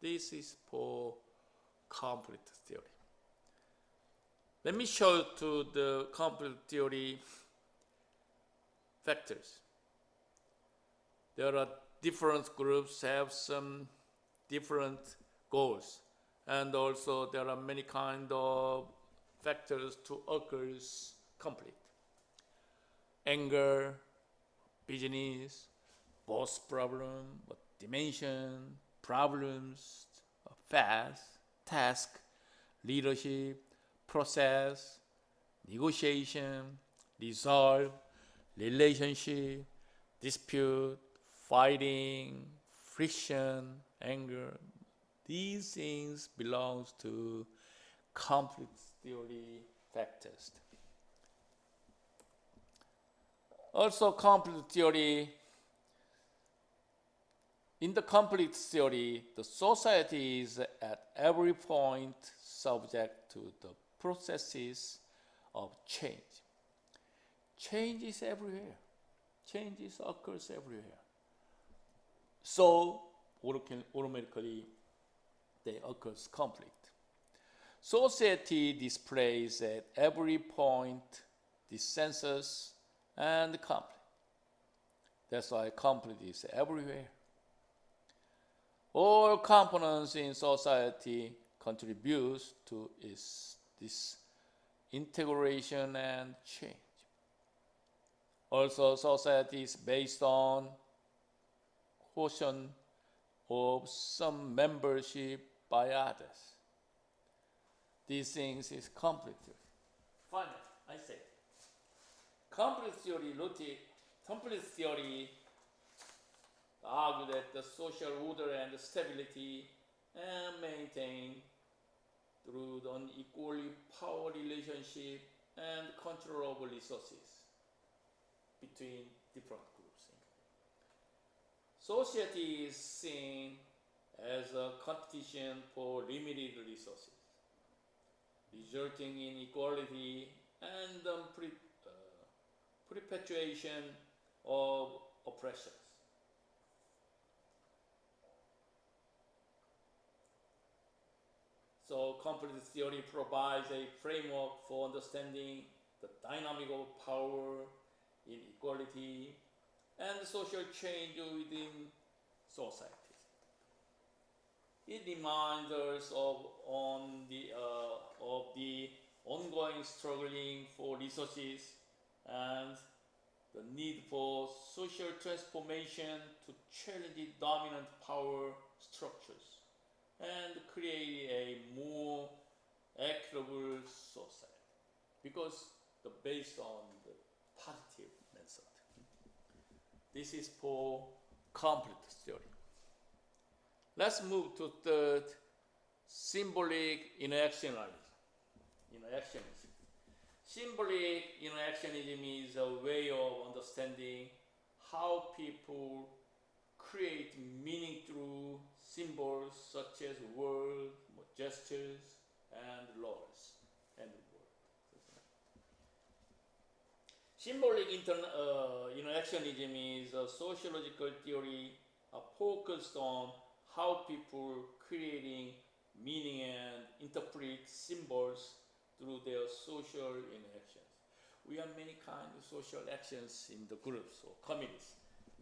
This is poor complete theory. Let me show to the complete theory factors. There are different groups have some different goals, and also there are many kind of factors to occurs conflict. Anger, business, boss problem, dimension, problems, fast, task, leadership, process, negotiation, resolve, relationship, dispute, fighting, friction, anger. These things belong to conflict theory factors. Also, conflict theory. In the conflict theory, the society is at every point subject to the processes of change. Change is everywhere. Changes occurs everywhere. So, automatically, there occurs conflict. Society displays at every point dissensus and conflict. That's why conflict is everywhere. All components in society contribute to this integration and change. Also, society is based on quotient of some membership by others. These things is conflict theory. Finally, I say, conflict theory argue that the social order and stability are maintained through the unequally power relationship and control of resources between different groups. Society is seen as a competition for limited resources, resulting in equality and perpetuation of oppressions. So, conflict theory provides a framework for understanding the dynamic of power, inequality, and social change within societies. It reminds us of the ongoing struggling for resources and the need for social transformation to challenge the dominant power structures and create a more equitable society, because based on the positive method. This is for conflict theory. Let's move to third, symbolic interactionalism. Symbolic interactionism is a way of understanding how people create meaning through symbols such as words, gestures, and laws. Symbolic interactionism is a sociological theory focused on how people creating meaning and interpret symbols through their social interactions. We have many kinds of social actions in the groups or communities.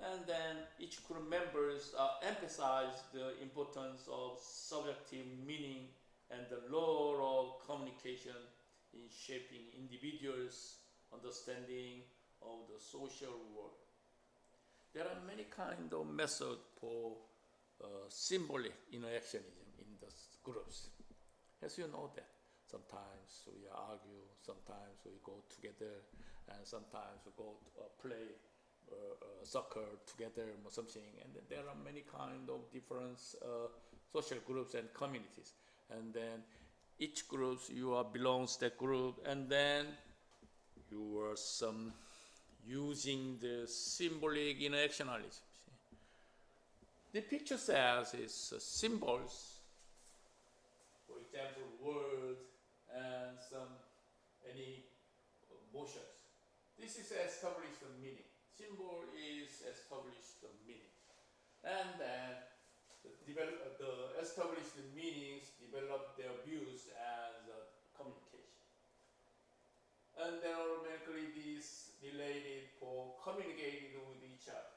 And then each group members emphasize the importance of subjective meaning and the role of communication in shaping individuals' understanding of the social world. There are many kinds of methods for symbolic interactionism in the groups. As you know that, sometimes we argue, sometimes we go together, and sometimes we go play soccer together or something. And there are many kinds of different social groups and communities. And then each group, you belongs to that group, and then you were some using the symbolic interactionalism. The picture says is symbols, for example, words and any motions. This is established the meaning. Symbol is established the meaning, and then the established meanings develop their views and communication. And then automatically these related for communicating with each other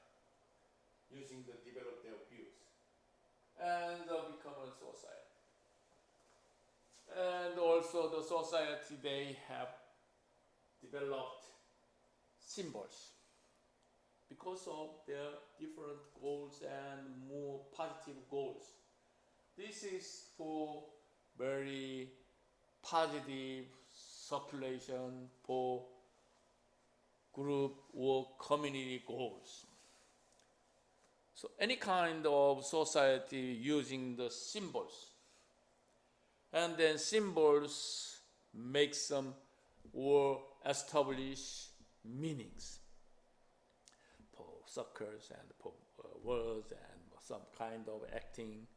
using the develop their views and become a society. And also the society, they have developed symbols because of their different goals and more positive goals. This is for very positive circulation for group or community goals. So any kind of society using the symbols, and then symbols make some or establish meanings for circles and for words and some kind of acting,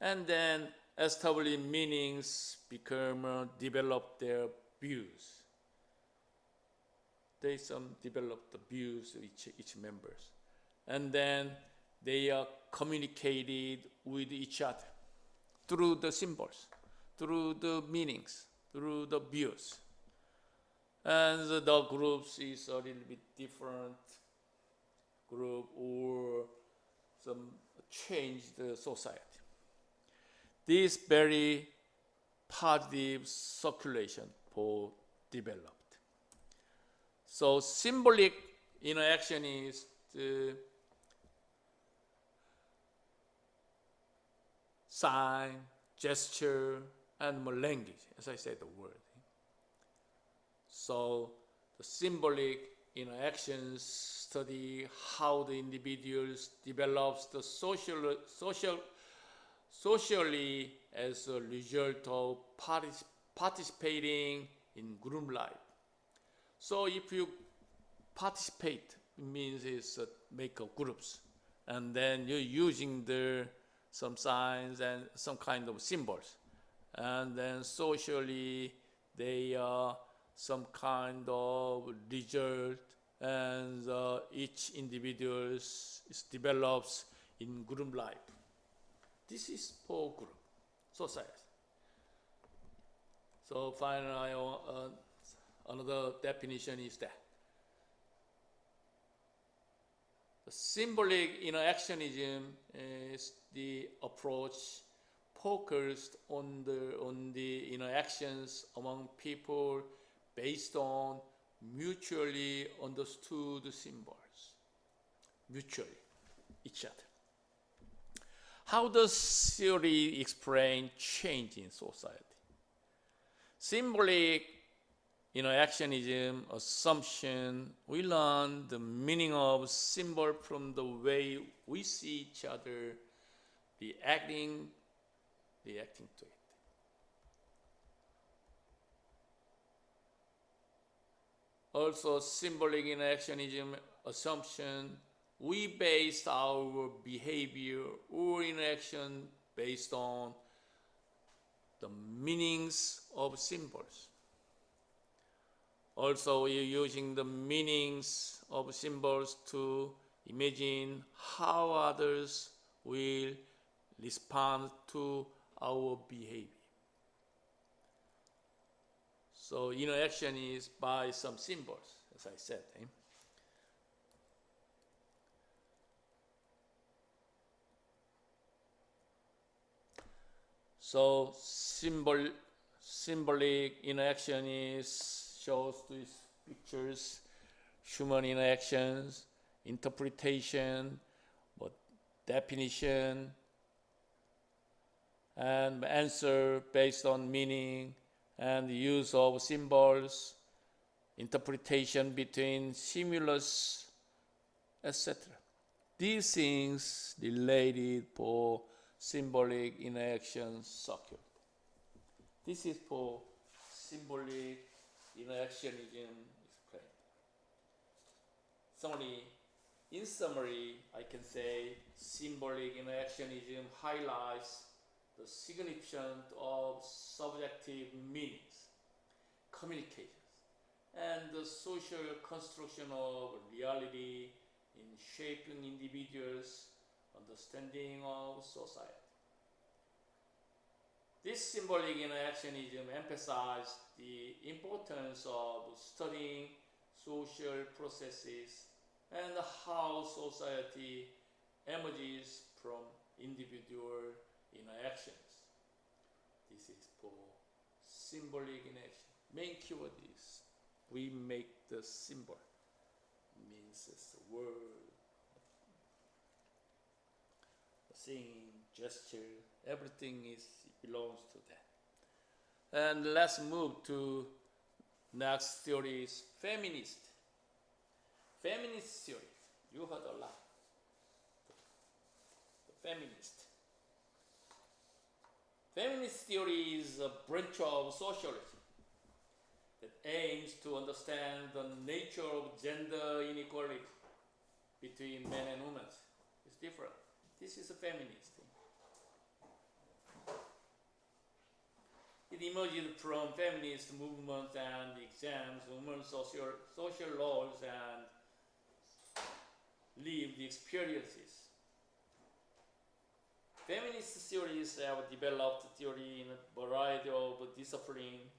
and then establish meanings become develop their views. They develop the views of each members, and then they are communicated with each other through the symbols, through the meanings, through the views. And the groups is a little bit different group or some change the society. This very positive circulation for developed. So symbolic interaction is the sign, gesture, and more language, as I said, the word. So the symbolic interactions study how the individuals develops the socially as a result of participating in group life. So if you participate, it means it's make of groups, and then you're using some signs and some kind of symbols, and then socially they are some kind of result, and each individual develops in group life. This is for group society. So finally, another definition is that the symbolic interactionism is the approach focused on the interactions among people based on mutually understood symbols, mutually, each other. How does theory explain change in society? Symbolic interactionism assumption, we learn the meaning of symbol from the way we see each other, reacting to it. Also, symbolic interactionism assumption, we base our behavior or interaction based on the meanings of symbols. Also, you're using the meanings of symbols to imagine how others will respond to our behavior. So interaction is by some symbols, as I said. So symbolic interaction shows these pictures, human interactions, interpretation, definition, and answer based on meaning, and the use of symbols, interpretation between stimulus, etc. These things related for symbolic interaction circuit. This is for symbolic interactionism explained. in summary, I can say symbolic interactionism highlights the significance of subjective meanings, communications, and the social construction of reality in shaping individuals' understanding of society. This symbolic interactionism emphasizes the importance of studying social processes and how society emerges from individual interactions. This is for symbolic interaction. Main keyword is we make the symbol. Means it's a word, thing, gesture, everything belongs to that. And let's move to next theory is feminist. Feminist theory, you heard a lot. The feminist. Feminist theory is a branch of sociology that aims to understand the nature of gender inequality between men and women. It's different. This is a feminist thing. It emerged from feminist movement and examines women's social roles and lived experiences. Feminist theories have developed theory in a variety of disciplines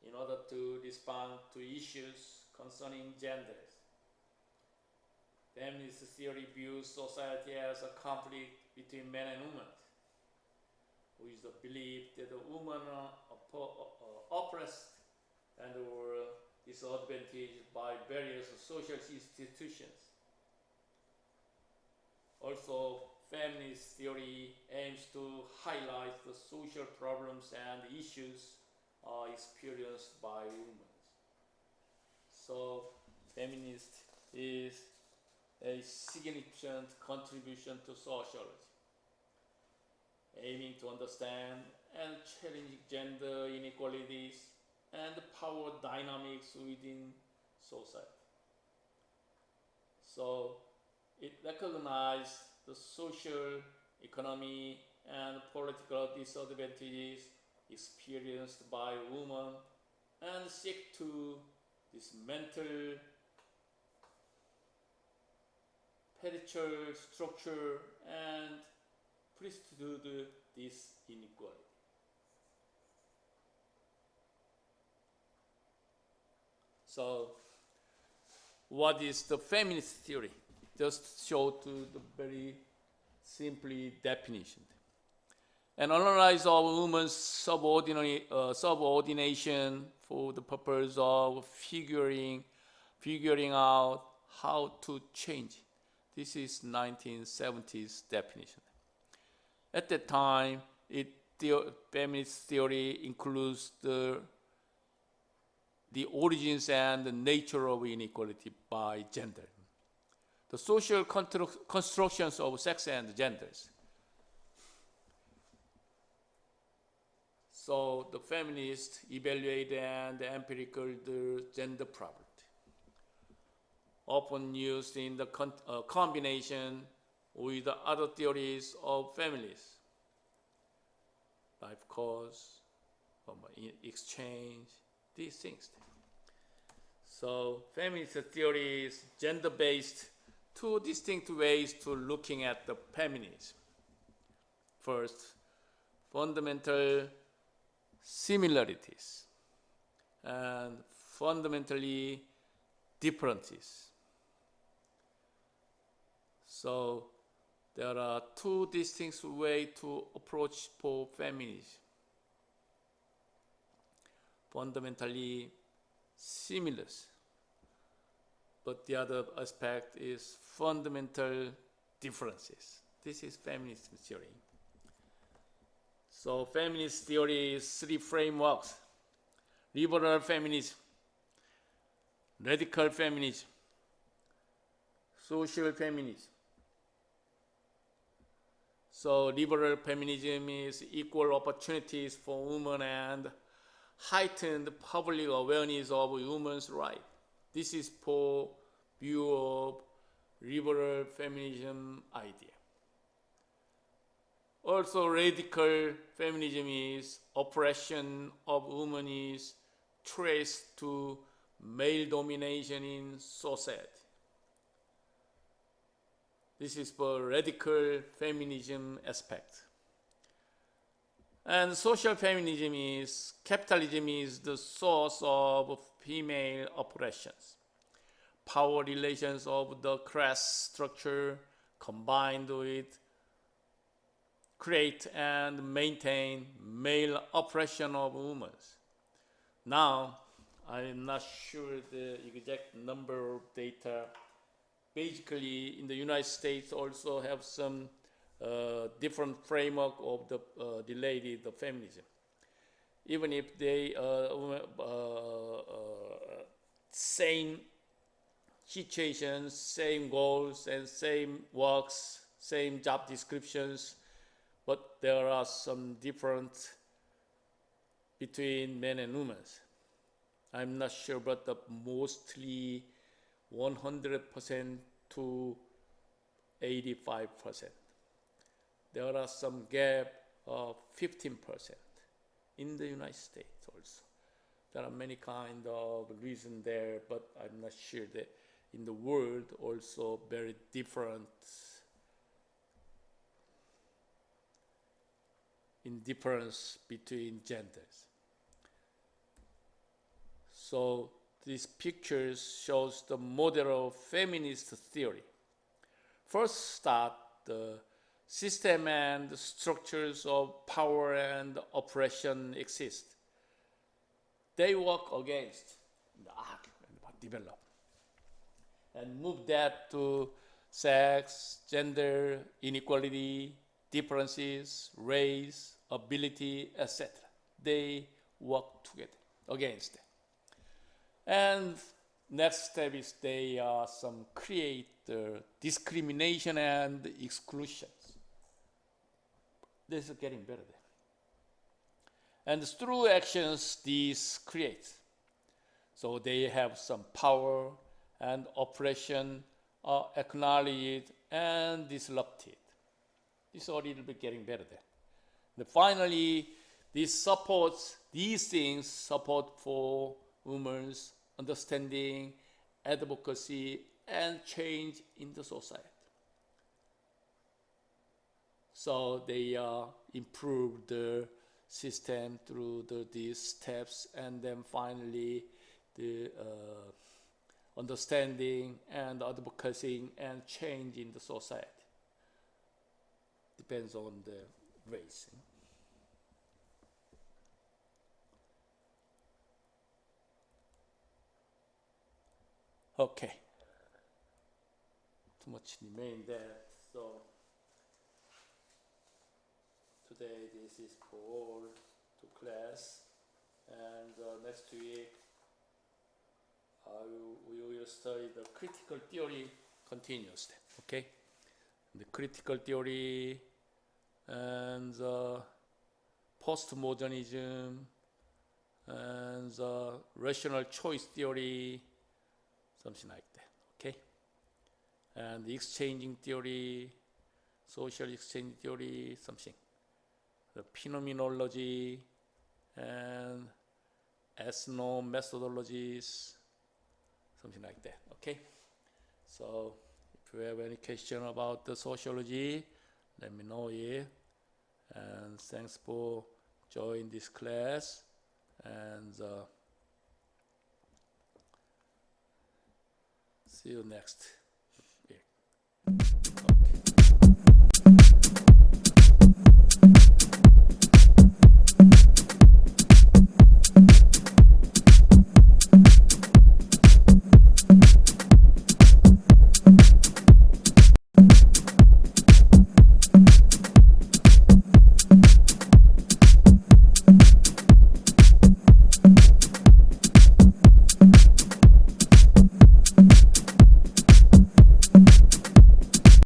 in order to respond to issues concerning genders. Feminist theory views society as a conflict between men and women, with the belief that the women are oppressed and or disadvantaged by various social institutions. Also, feminist theory aims to highlight the social problems and issues experienced by women. So, feminist is a significant contribution to sociology, aiming to understand and challenge gender inequalities and power dynamics within society. So it recognizes the social, economic, and political disadvantages experienced by women and seek to dismantle patriarchal structure and priesthood this inequality. So, what is the feminist theory? Just show to the very simply definition. An analysis of women's subordination for the purpose of figuring out how to change. This is 1970s definition. At that time, feminist theory includes the origins and the nature of inequality by gender, the social constructions of sex and genders. So the feminists evaluate and empirical the gender problem, often used in the combination with the other theories of feminism, life cause, exchange, these things. So feminist theory is gender-based, two distinct ways to looking at the feminism. First, fundamental similarities and fundamentally differences. So there are two distinct ways to approach for feminism. Fundamentally similar, but the other aspect is fundamental differences. This is feminist theory. So feminist theory is three frameworks: liberal feminism, radical feminism, social feminism. So liberal feminism is equal opportunities for women and heightened public awareness of women's rights. This is for view of liberal feminism idea. Also, radical feminism is oppression of women is traced to male domination in society. This is for radical feminism aspect. And social feminism is capitalism is the source of female oppressions. Power relations of the class structure combined with create and maintain male oppression of women. Now, I'm not sure the exact number of data. Basically, in the United States also have some different framework of the related feminism. Even if they same situations, same goals, and same works, same job descriptions, but there are some difference between men and women. I'm not sure, but mostly 100% to 85%. There are some gap of 15% in the United States also. There are many kind of reasons there, but I'm not sure that in the world also very different in difference between genders. So this picture shows the model of feminist theory. First start the system and the structures of power and oppression exist. They work against the art and develop and move that to sex, gender, inequality, differences, race, ability, etc. They work together against it. And next step is they some create discrimination and exclusions. This is getting better there. And through actions, these create. So they have some power and oppression are acknowledged and disrupted. This is a little bit getting better there. And finally, this supports, these things support for women's understanding, advocacy, and change in the society. So they improve the system through these steps, and then finally the understanding and advocacy and change in the society. Depends on the race. Okay. Too much remain there. So today this is for all to class, and next week we will study the critical theory continuously. Okay, the critical theory and postmodernism and rational choice theory, something like that. Okay, and the exchanging theory, social exchange theory, something. The phenomenology and ethno-methodologies, something like that. Okay, so if you have any question about the sociology, let me know it. And thanks for joining this class, and see you next week. Okay.